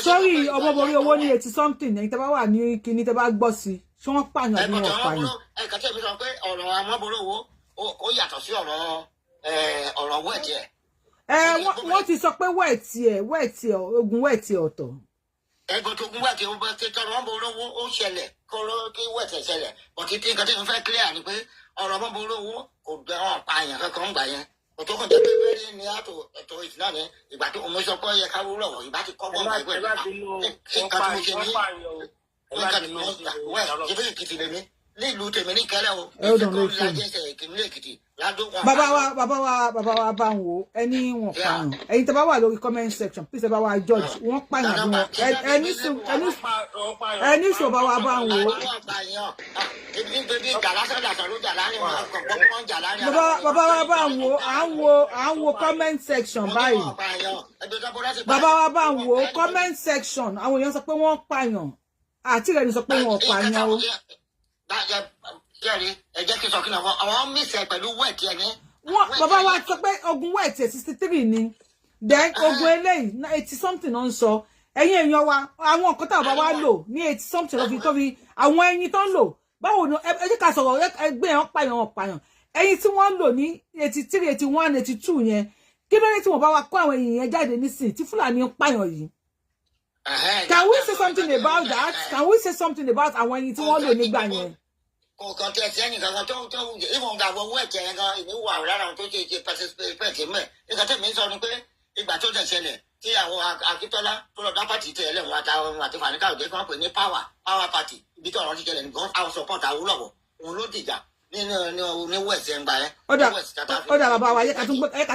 story ọmọbìnrin owó ní 80 something ẹ̀yin tẹ́ bá wà ní kíní tẹ́ bá gbọ́ sí ṣé wọ́n pààyàn àbí wọ́n pààyàn. ẹ̀ka tí èmi sọ pé ọ̀rọ̀ ọmọbìnrin owó ó yàtọ̀ sí ọ̀rọ̀ wẹ̀tì ẹ̀. wọ́n ti sọ pé wẹ̀tì ogun wẹ̀tì ọ̀tọ̀. ẹgbẹ́ tó gún wẹ̀tì tọrọ ọmọ olówó ó ṣẹlẹ̀ kọ́rọ́ kí wẹ̀tì ṣẹlẹ̀ bọ̀tí tí nǹkan tí mo fẹ́ clear ni pé ọ̀rọ̀ ọmọ olówó kò gbẹ wọn pààyàn kankan gbà yẹn ọ̀tọ̀ kan jẹ́ pé bẹ́ẹ̀ ni àtò ẹ̀tọ́ ìsìnà ni ìgbà tó mo sọ pé ó yẹ ká wúrọ̀ wọ̀ ìbá ti kọ́ bọ́ ọmọ ẹgbẹ́ nǹkan tí mo ṣe ní nǹkan tí mo ṣe Èkìtì lèmi nílùú tèmi ní kẹlẹ o bàbá wa bá ń wò ẹni wọn pààyàn ẹ̀yin tẹ́ bá wà lórí comment section please ẹ bá wa judge wọn pààyàn bí wọn ẹni sọ bá wa bá ń wò. bàbá wa bá ń wò à ń wo comment section báyìí bàbá wa bá ń wò comment section àwọn èèyàn sọ pé wọ́n pààyàn àti rẹ̀ ni sọ pé wọ́n pààyàn o. ẹ jẹ́ kí n sọ kí n lọ àwọn mísẹ̀ pẹ̀lú wẹ̀tì ẹni. bàbá wa sọ pé ogun wẹ̀tì 63 ni then ogun eléyìí 80 something náà ń sọ ẹ̀yin èèyàn wa àwọn nǹkan tá a bá wa lò ní 80 something lọ fi tó fi àwọn ẹyin tó ń lò báwo ni ẹ jẹ́ ká sọ̀rọ̀ ẹgbẹ́ wọn pààyàn ẹyin tí wọ́n ń lò ní 83 81 82 yẹn kí ló dé tí wọ́n bá wa kó àwọn èèyàn yẹn jáde nísìnyí tí Fúlàní ń pààyàn yìí. Can we say something about that? Can we say something about àwọn ẹyin tí wọ́n lò nígbà yẹn? Kọ̀ọ̀kan tí ẹ ti ẹnì kankan tó ìwọ̀n ga owó ẹ̀jẹ̀ yẹn gan ìní wà lára àwọn tó ṣe participate mẹ́. Nígbà tí mi sọ ni pé ìgbà tó tẹ̀ ṣẹlẹ̀ tí àwọn Akíntọ́lá tó lọ dá pàtì tẹ̀ lẹ́wọ̀n àti Fani-Káyọ̀dé kan pè ní power party ibi tí ọ̀rọ̀ ti ṣẹlẹ̀ nìkan àwọn support Awólọ́wọ̀ òun ló dìjà ní west ẹ̀ ń gbà yẹn. Ó dà bàbá wa ẹ ká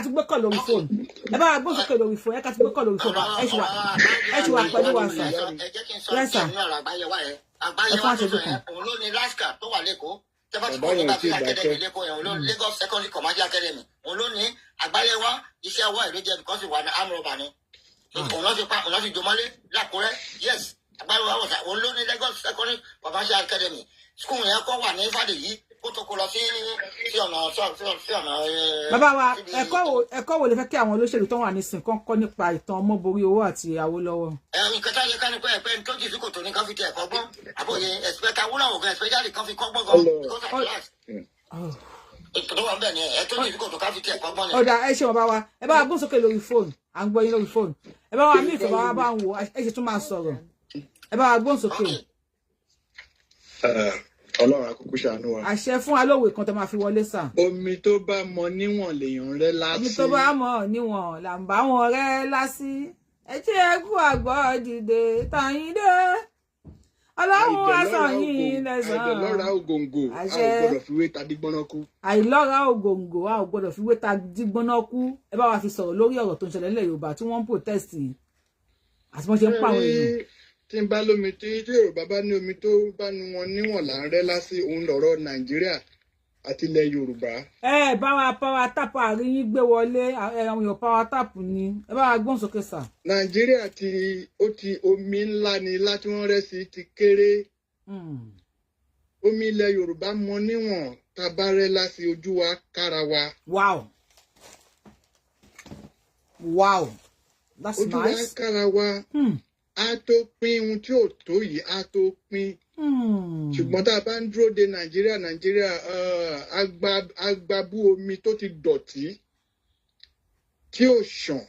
tún gbé kọ̀ lórí fóònù ẹ bá wa gbé sókè lórí fóònù ẹ ká tún gbé kọ̀ lórí fóònù ẹ ṣì wà pẹ̀lú wa sà. Ẹ jẹ́ kí n sọ nínú ọ̀rọ̀ àgbáyé wa yẹn àgbáyé wa tó sọ yẹn òun ló ní LASCA tó wà lẹ́kọ̀ọ́ tẹ́fà tí kò ní bàbí academy lẹ́kọ̀ọ́ yẹn òun ló Lagos Secondary Commercial Academy òun ló ní àgbáyé wa iṣẹ́ ọwọ́ ìlú jẹ́ because wà ní amúrọ̀bà ni òun lọ́ fi jọmọ́lé l'Àkúrẹ́ yes àgbáyé wa wọ̀sà òun ló ní Lagos Secondary Commercial Academy school yẹn kọ́ wà ní Fàdèyí kó tó kó lọ sí ọ̀nà. Bàbá wa ẹ̀kọ́ wo lè fẹ́ kí àwọn olóṣèlú tó wà nísìn kán kọ́ nípa ìtàn ọmọborí owó àti Awólọ́wọ̀. Nǹkan tá a yẹ ká ní pé ẹ̀pẹ́ tó jì sí kòtò ní kan fi ti ẹ̀kọ́ gbọ́n àbòye ẹ̀sìpẹ́ta Awólọ́wọ̀ gan especially kan fi kọ́ gbọ́n gan because of class. Ìtọ́jú wa ń bẹ̀ ni ẹ̀ tó jì sí kòtò ká fi ti ẹ̀kọ́ gbọ́n ni. Ọ̀dà ẹ ṣe bàbá wa ẹ bá wa gbóhùn sókè lórí fóònù à ń gbọ́ yín lórí fóònù ẹ bá wa mí ìfẹ́ bá wa bá ń wò ẹ ṣe tún máa sọ̀rọ̀ ẹ bá wa gbóhùn sókè. Ọlọ́run akókó ṣàánú wa. Àṣẹ fún alówè kan tó máa fi wọlé sà. Omi tó bá mọ níwọ̀n lèèyàn rẹ́ lásì. Omi tó bá mọ níwọ̀n là ń bá wọn rẹ́ lásì. Ẹ jẹ́ ẹkú àgbọ̀ dìde tàyín dé. Ọlọ́run aṣọ yín lẹ́sàn-án. Àìdọ̀lọ́ra ògòǹgò a ò gbọ́dọ̀ fi wé ta dígbóná kú. Àìlọ́ra ògòǹgò a ò gbọ́dọ̀ fi wé ta dígbóná kú. Ẹ bá wa fi sọ̀rọ̀ lórí ọ̀rọ̀ tó ń ṣẹlẹ̀ nílẹ̀ Yorùbá tí wọ́n ń protest àti wọ́n ṣe ń pa àwọn èèyàn. Tí n bá lómi tí Yorùbá bá ní omi tó bá nu wọn níwọ̀n là ń rẹ́ lásì òun lọ̀rọ̀ Nàìjíríà àti ilẹ̀ Yorùbá. Bá wa power tap àríyìn gbé wọlé àwọn èèyàn power tap ni ẹ bá wa gbọ́n sókè sà. Nàìjíríà ti omi ńlá ni láti wọ́n rẹ́ sí ti kéré. Omi ilẹ̀ Yorùbá mọ níwọ̀n tá a bá rẹ́ lásì ojú wa kára wa. Wow, that's nice. Ojú wa kára wa. A tó pín ohun tí ò tó yìí a tó pín. Ṣùgbọ́n tá a bá ń dúró de Nàìjíríà agbábú omi tó ti dọ̀tí tí ò ṣàn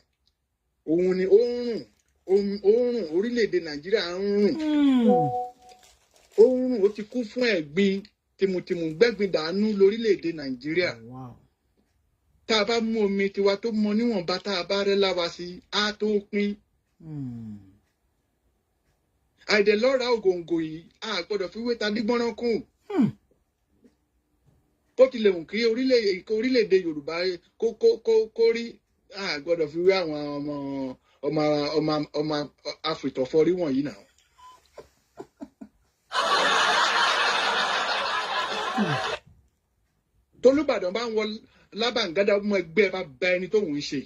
òun ni ó ń rùn orílẹ̀-èdè Nàìjíríà ń rùn ó ń rùn ó ti kú fún ẹ̀gbin tìmùtìmù gbẹ́gbin dànù lórílẹ̀-èdè Nàìjíríà tá a bá mú omi tiwa tó mọ níwọ̀nba tá a bá rẹ́ láwa sí á tó pín àìdẹ̀lọ́ra ògòǹgò yìí a gbọ́dọ̀ fi wé ta dígbọ́nrán kù ó tilẹ̀ hùn kí orílẹ̀-èdè Yorùbá kó rí a gbọ́dọ̀ fi wé àwọn ọmọ afìtọ̀fọ́rí wọ̀nyí náà. Tolúbàdàn bá ń wọ lábàǹgádà ọmọ ẹgbẹ́ bá ba ẹni tó ń ṣe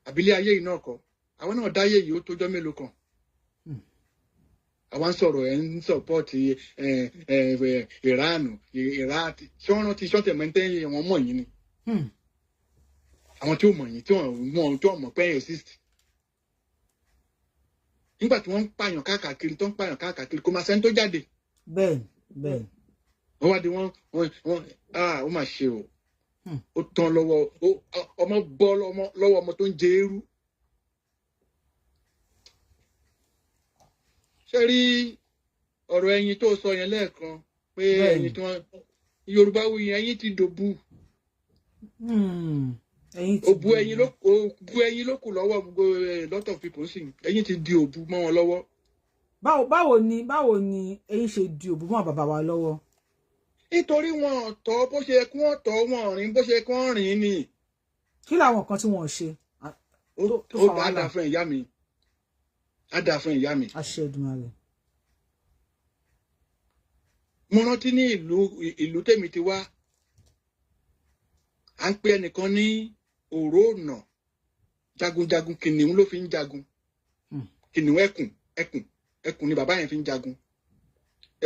àbílẹ̀ ayé yìí náà kọ́ àwọn náà dáyé yìí ó tójọ́ mélòó kan àwọn sọ̀rọ̀ ẹ̀ ń sọ̀pọ̀tì ìránù ìráàtì ṣé wọ́n rántí ṣọ́tẹ̀ mẹ́tẹ́ wọn mọ̀ yín ni àwọn tí ó mọ̀ yín tí wọ́n mọ̀ pé ẹ̀ exist nígbà tí wọ́n ń pààyàn káàkiri tó ń pààyàn káàkiri kò máa sẹ́ni tó jáde. bẹ́ẹ̀. wọ́n wá di wọ́n ó mà ṣe o ó tán lọ́wọ́ ọmọ bọ́ lọ́wọ́ ọmọ tó ń jẹ eérú. ṣé rí ọ̀rọ̀ ẹyin tó sọ yẹn lẹ́ẹ̀kan pé ẹyin tí wọ́n Yorùbá wí ẹyin ti dòbu òbu ẹyin ló kù lọ́wọ́ gbogbo lot of people sì ẹyin ti di òbu mọ́ wọn lọ́wọ́. báwo ni ẹyin ṣe di òbu mọ́ bàbá wa lọ́wọ́. nítorí wọn tọ́ bó ṣe kí wọ́n tọ́ wọn rìn bó ṣe kí wọ́n rìn ni. kí làwọn kan tí wọ́n ṣe. ó bá dà fún ìyá mi á dà fún ìyá mi. àṣẹ Èdùmàrè. mo rántí ní ìlú tèmi ti wá à ń pe ẹnìkan ní òró ọ̀nà jagunjagun kìnìún ló fi ń jagun kìnìún ẹkùn ni bàbá yẹn fi ń jagun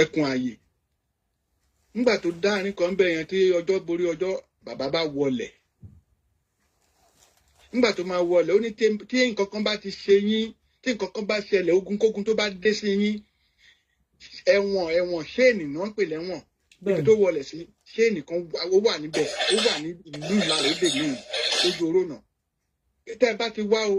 ẹkùn ààyè nígbà tó dáàrin kan bẹ́ẹ̀ yẹn tí ọjọ́ borí ọjọ́ bàbá bá wọlẹ̀ nígbà tó máa wọlẹ̀ ó ní tí nǹkan kan bá ti ṣe yín tí nǹkan kan bá ṣẹlẹ̀ ogun kógun tó bá dé sí yín ẹ̀wọ̀n ṣéènì náà ń pè lẹ́wọ̀n ibi tó wọlẹ̀ sí ṣéènì kan ó wà níbẹ̀ ó wà ní ìlú ìlàlódé míì lójú oró náà tẹ́ ẹ bá ti wá o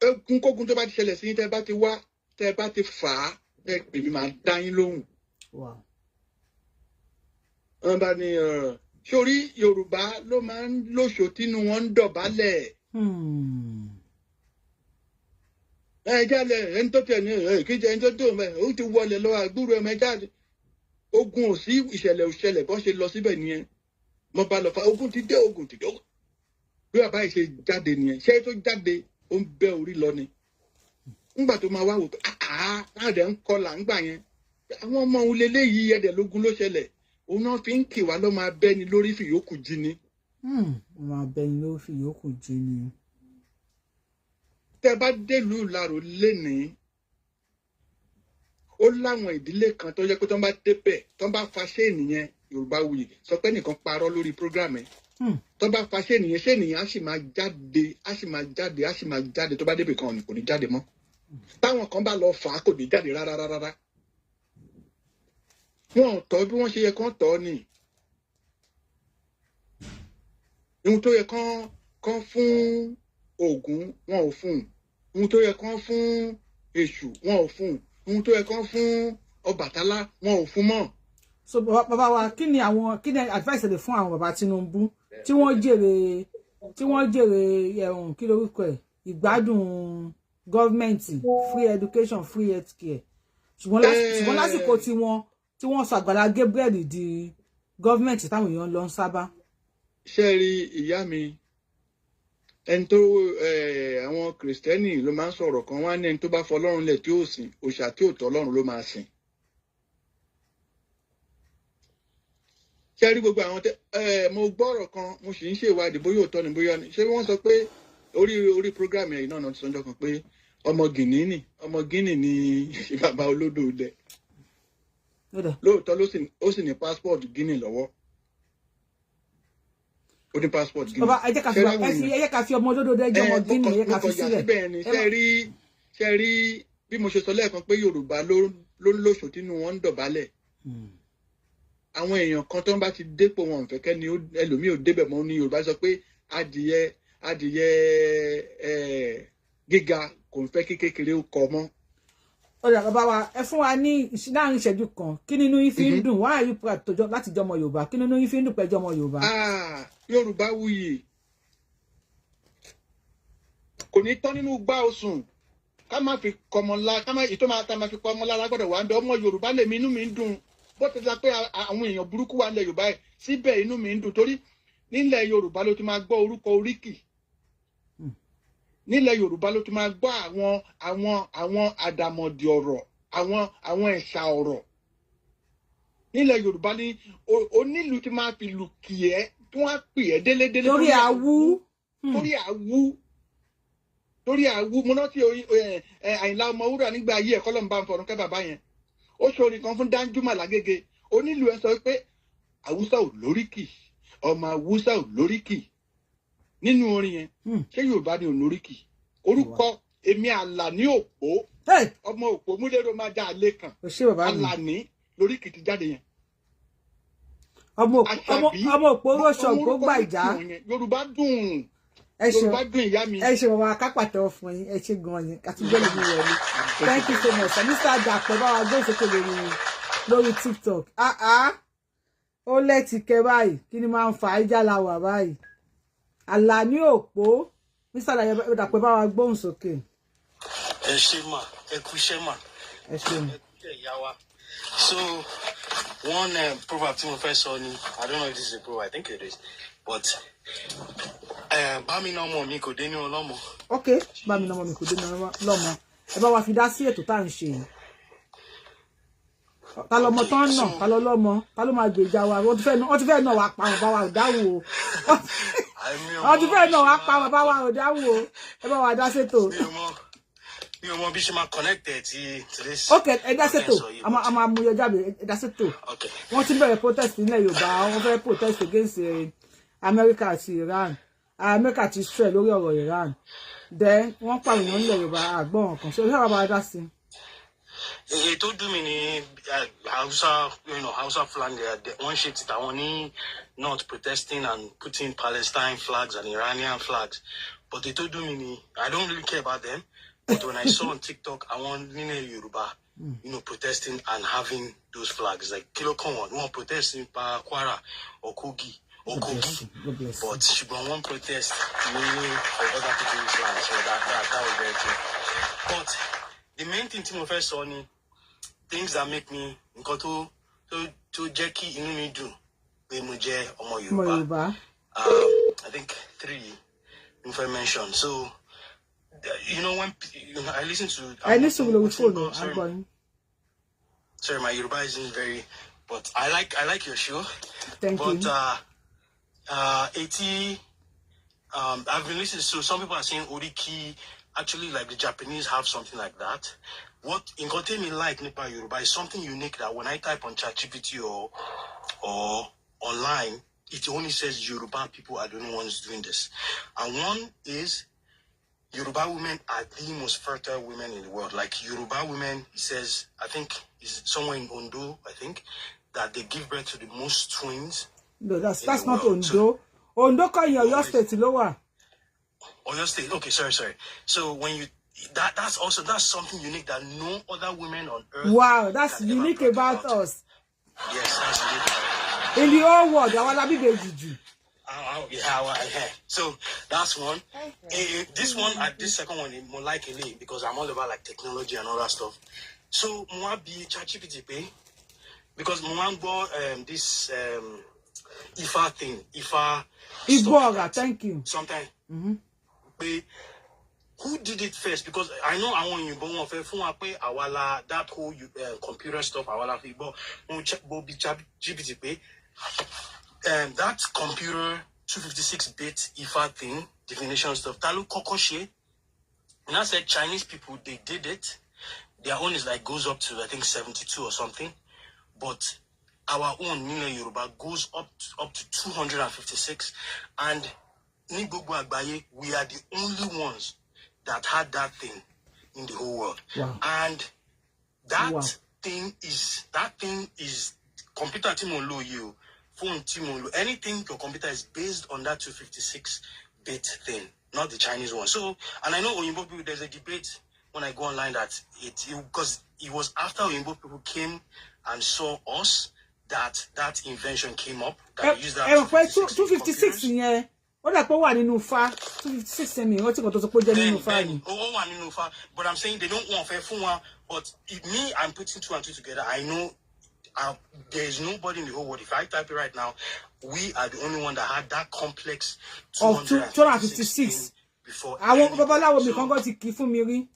ogun kógun tó bá ti ṣẹlẹ̀ sí yín tẹ́ ẹ bá ti wá tẹ́ ẹ bá ti fà á ẹ pè mí máa dá yín lóhùn. wọ́n bá ní sórí Yorùbá ló máa ń lóṣò tínú wọn ń dọ̀bálẹ̀. Jáde ẹni tó tẹ̀ ní kíjẹ ẹni tó tó mẹ́ ó ti wọlé lọ àgbúrò ẹ̀mẹ jáde ogun ò sí ìṣẹ̀lẹ̀ òṣẹlẹ̀ bọ́n ṣe lọ síbẹ̀ nìyẹn mo bá lọ fa ogun ti dé bí bàbá yìí ṣe jáde nìyẹn ṣé tó jáde ó ń bẹ́ orí lọ ni nígbà tó máa wá wò pé láàdẹ ń kọlà ńgbà yẹn àwọn ọmọ òun lélẹ́yìí ẹ̀dẹ̀ lógún ló ṣẹlẹ̀ òun náà fi ń kì wá lọ́ máa bẹ́ni lórí fìyókù jí ni. máa bẹ́ni lórí fìyókù jí ni. tẹ́ bá délùú Ìlaró lénìí ó láwọn ìdílé kan tó jẹ́ pé tó ń bá débẹ̀ tó ń bá fa ṣéènì yẹn Yorùbáwùyí sọ pé nìkan parọ́ lórí prógrámù ẹ̀ tó bá fa ṣéènì yẹn á sì máa jáde tó bá débì kan kò ní jáde mọ́ táwọn kan bá lọ fà á kò ní jáde rárá wọn ò tọ́ bí wọ́n ṣe yẹ kán tọ́ ni ohun tó yẹ kán fún Ògún wọn ò fún ohun tó yẹ kán fún Èṣù wọn ò fún ohun tó yẹ kán fún Ọbàtálá wọn ò fún mọ́. so bàbá wa kí ni advice lè fún àwọn bàbá Tinubu tí wọ́n jèrè ẹ̀hún kí lórúkọ ẹ̀ ìgbádùn gọ́ọ̀mẹ̀ntì free education free health care ṣùgbọ́n lásìkò tí wọ́n sọ Àgbàlá Gabriel di gọ́ọ̀mẹ̀ntì táwọn èèyàn lọ ń sábà. ṣé rí ìyá mi ẹni tó àwọn kìrìsìtẹ́nì ló máa ń sọ̀rọ̀ kan wá ní ẹni tó bá fọlọ́run lẹ̀ tí ó sìn òòṣà tí ò tọ́ Ọlọ́run ló máa sìn. ṣé rí gbogbo àwọn mo gbọ́rọ̀ kan mo sì ń ṣèwádìí bóyá òótọ́ ni bóyá ni ṣé wọ́n sọ pé orí program yẹn náà ti sọ́njọ́ kan pé ọmọ Guinea ni bàbá olódò dẹ lóòótọ́ ó sì ní passport Guinea lọ́wọ́ ó ní passport Guinea. bàbá ẹ jẹ́ ká fi ọmọ olódò dẹ jẹ́ ọmọ Guinea ẹ jẹ́ ká fi sílẹ̀. ṣé rí bí mo ṣe sọ lẹ́ẹ̀kan pé Yorùbá ló ń lóṣò tínú wọn ń dọ̀bálẹ̀ àwọn èèyàn kan tó ń bá ti dépò wọn fẹ́ kẹ́ni ẹlòmíì ò débẹ̀ mọ́ ní Yorùbá sọ pé adìyẹ gíga kò ń fẹ́ kí kékeré ó kọ mọ́. Ó dà bàbá wa ẹ fún wa ní láàrin ìṣẹ́jú kan kí nínú yín fi ń dùn why are you proud láti jọmọ Yorùbá kí nínú yín fi ń dùn pé jọmọ Yorùbá. Yorùbá wuyì kò ní tán nínú gbá osùn ká má fi kọmọlá ká má ìtọ́ máa ta máa fi kọmọlá lágbọ́dọ̀ wà ń bẹ ọmọ Yorùbá lèmi inú mi ń dùn bó ti sọ pé àwọn èèyàn burúkú wà nílẹ̀ Yorùbá yìí síbẹ̀ inú mi ń dùn torí nílẹ̀ Yorùbá ló ti máa gbọ́ orúkọ oríkì nílẹ̀ Yorùbá ló ti máa gbọ́ àwọn àdàmọ̀dì ọ̀rọ̀ àwọn ẹ̀ṣà ọ̀rọ̀ nílẹ̀ Yorùbá ní onílù ti máa fi lù kì ẹ́ tí wọ́n á pè ẹ́ délédélé torí àwú mo rántí Àyìnlá Ọmọwúrà nígbà ayé ẹ̀kọ́ lọ́nà bá ń fọ̀rùn kẹ́ bàbá yẹn ó ṣorin kan fún Danjuma Lágége onílù ẹ sọ pé Haúsá ò lóríkì ọmọ Haúsá ò lóríkì nínú orin yẹn ṣé Yorùbá ni ò lóríkì orúkọ èmi Àlàní Òpó ọmọ Òpó múlẹ́rọ máa já alẹ́ kan Àlàní lóríkì ti jáde yẹn. ọmọ Òpó rọṣọ gbogbo ìjà Yorùbá dùn. Yorùbá dùn ìyá mi. ẹ ṣe bàbá akápàtẹ ọfún yín ẹ ṣe gan yín àtúgbò lè mú wọlé thank you so much Mr. Dàpọ̀ bá wa gbé ìsókè lórí TikTok ó lẹ́tì kẹ báyìí kí ni máa ń fa ìjà la wà báyìí Àlàní Òpó Mr. Dàpọ̀ bá wa gbóhùn sókè. ẹ ṣe mà ẹ kú iṣẹ́ mà ẹ ṣe mà. ìyá wa so one proverb tí mo fẹ́ sọ ni I don't know if this is a proverb I think it is but bá mi náà mọ̀ mi kò dé ní ọlọ́mọ. ok bá mi náà mọ̀ mi kò dé ní ọlọ́mọ ẹ bá wa fi dá sí ètò tá à ń ṣe yìí ta lọmọ tán náà ta lọ lọmọ ta ló máa gbèjà wa wọ́n ti fẹ́ náà wá pa wọn bá wa ò dáwò o wọ́n ti fẹ́ náà wá pa wọn bá wa ò dáwò o ẹ bá wa dá sétò. mi ò mọ bí ṣe máa connect ẹ̀ tí this. ok ẹ dá sétò a máa mú yọjá mi ẹ dá sétò wọ́n ti bẹ̀rẹ̀ protest nílẹ̀ Yorùbá wọ́n fẹ́ protest against America àti Iran America ti stress lórí ọ̀rọ̀ Iran then wọ́n pàrọ̀ nílẹ̀ Yorùbá àgbọ̀n kan ṣé o ṣáà bá dá sí i. èyí tó dùn mí ní Hausa Fulani wọ́n ṣe ti tàwọn ní not protesting and putting Palestine flags and Iranian flags but èyí tó dùn mí ní I don't really care about them but when I saw on TikTok àwọn nílẹ̀ Yorùbá protesting and having those flags like kilo kan wọn protesting pa Kwara or Kogi but ṣùgbọ́n one protest meaning for other people's land so that was very clear but the main thing tí mo fẹ́ sọ ni things that make me nǹkan tó jẹ́ kí inú mi dùn pé mo jẹ́ ọmọ Yorùbá I think 3 mo fẹ́ mention so when I listen to the phone sorry my Yoruba isn't very but I like your show. Thank you. I've been listening to some people are saying Oriki. Actually, like the Japanese have something like that. What in me like Nipa Yoruba is something unique that when I type on ChatGPT or online, it only says Yoruba people are the only ones doing this. And one is Yoruba women are the most fertile women in the world. Like Yoruba women, it says, I think it's somewhere in Ondo, I think, that they give birth to the most twins. No, that's not Ondo. So, Ondo can your state lower. Oyo State. Okay, sorry. So when you that's something unique that no other women on earth. Wow, that's unique about us. Yes, that's unique. In the whole world, I want to be Juju. So that's one. This one, this second one, more likely because I'm all about like technology and all that stuff. So more be ChatGPT pay because more this Ifa thing, Ifa. Thank you. Sometimes. Who did it first? Because I know I want you, but Awala that whole computer stuff. Awala GPT that computer 256-bit IFA thing definition stuff. Talu kokoshe. And I said Chinese people they did it. Their own is like goes up to I think 72 or something, but our own Nina Yoruba goes up to 256 and. We are the only ones that had that thing in the whole world. Wow. And that thing is computer tí mo lò yìí o, phone tí mo lò, anything your computer is based on that 256-bit thing, not the Chinese one. So, and I know Oyinbo people, there's a debate when I go online that because it was after Oyinbo people came and saw us that invention came up, that we used that 256 yeah. What I put one in Ufa 256 me. What you got to put them in Ufa? But I'm saying they don't want fair phone. But me, I'm putting 2 and 2 together. I know there is nobody in the whole world. If I type it right now, we are the only one that had that complex 256 before. I want Babala will be going to give for me.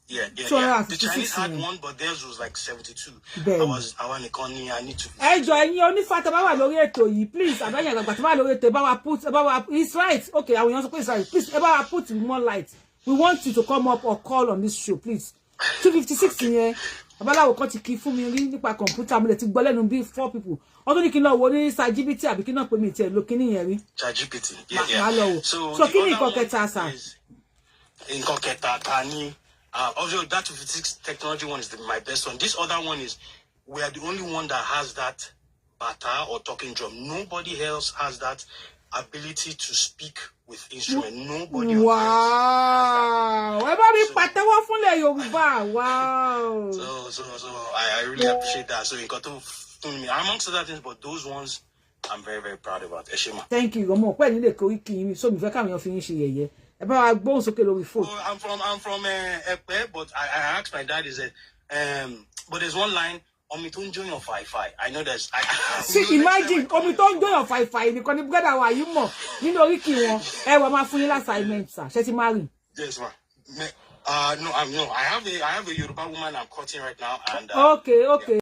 Yeah. The Chinese had one, but theirs was like 72. I want Nikan. I need to. Hey, join you only fat about Loreto. Please, I don't know about Loreto. About put about. It's right. Okay, I will also put right. Please, about put more light. We want you to come up or call on this show, please. 256 here. Babala will cut to keep for me. Nípa computer. I'm letting Bolenu be 4 people. Although you know what is ChatGPT, I begin up with me. Looking in here. ChatGPT. Yeah. So can you get us? In Koketa, Tani. Also, that 256 technology one is my best one. This other one is, we are the only one that has that bata or talking drum. Nobody else has that ability to speak with instrument. Nobody else. Wow. Wow. So I really appreciate that. So you got to amongst other things, but those ones I'm very, very proud about. Eshima. Thank you. So I'm from Epe, but I asked my dad, he said, but there's one line, Omitun join your fi-fi. I know there's see, imagine Omitun join your fi-fi. You can get our you more. You know Ricky one. My full assignment, sir. She's married. Yes, ma'am. No, I have a Yoruba woman I'm cutting right now, and okay.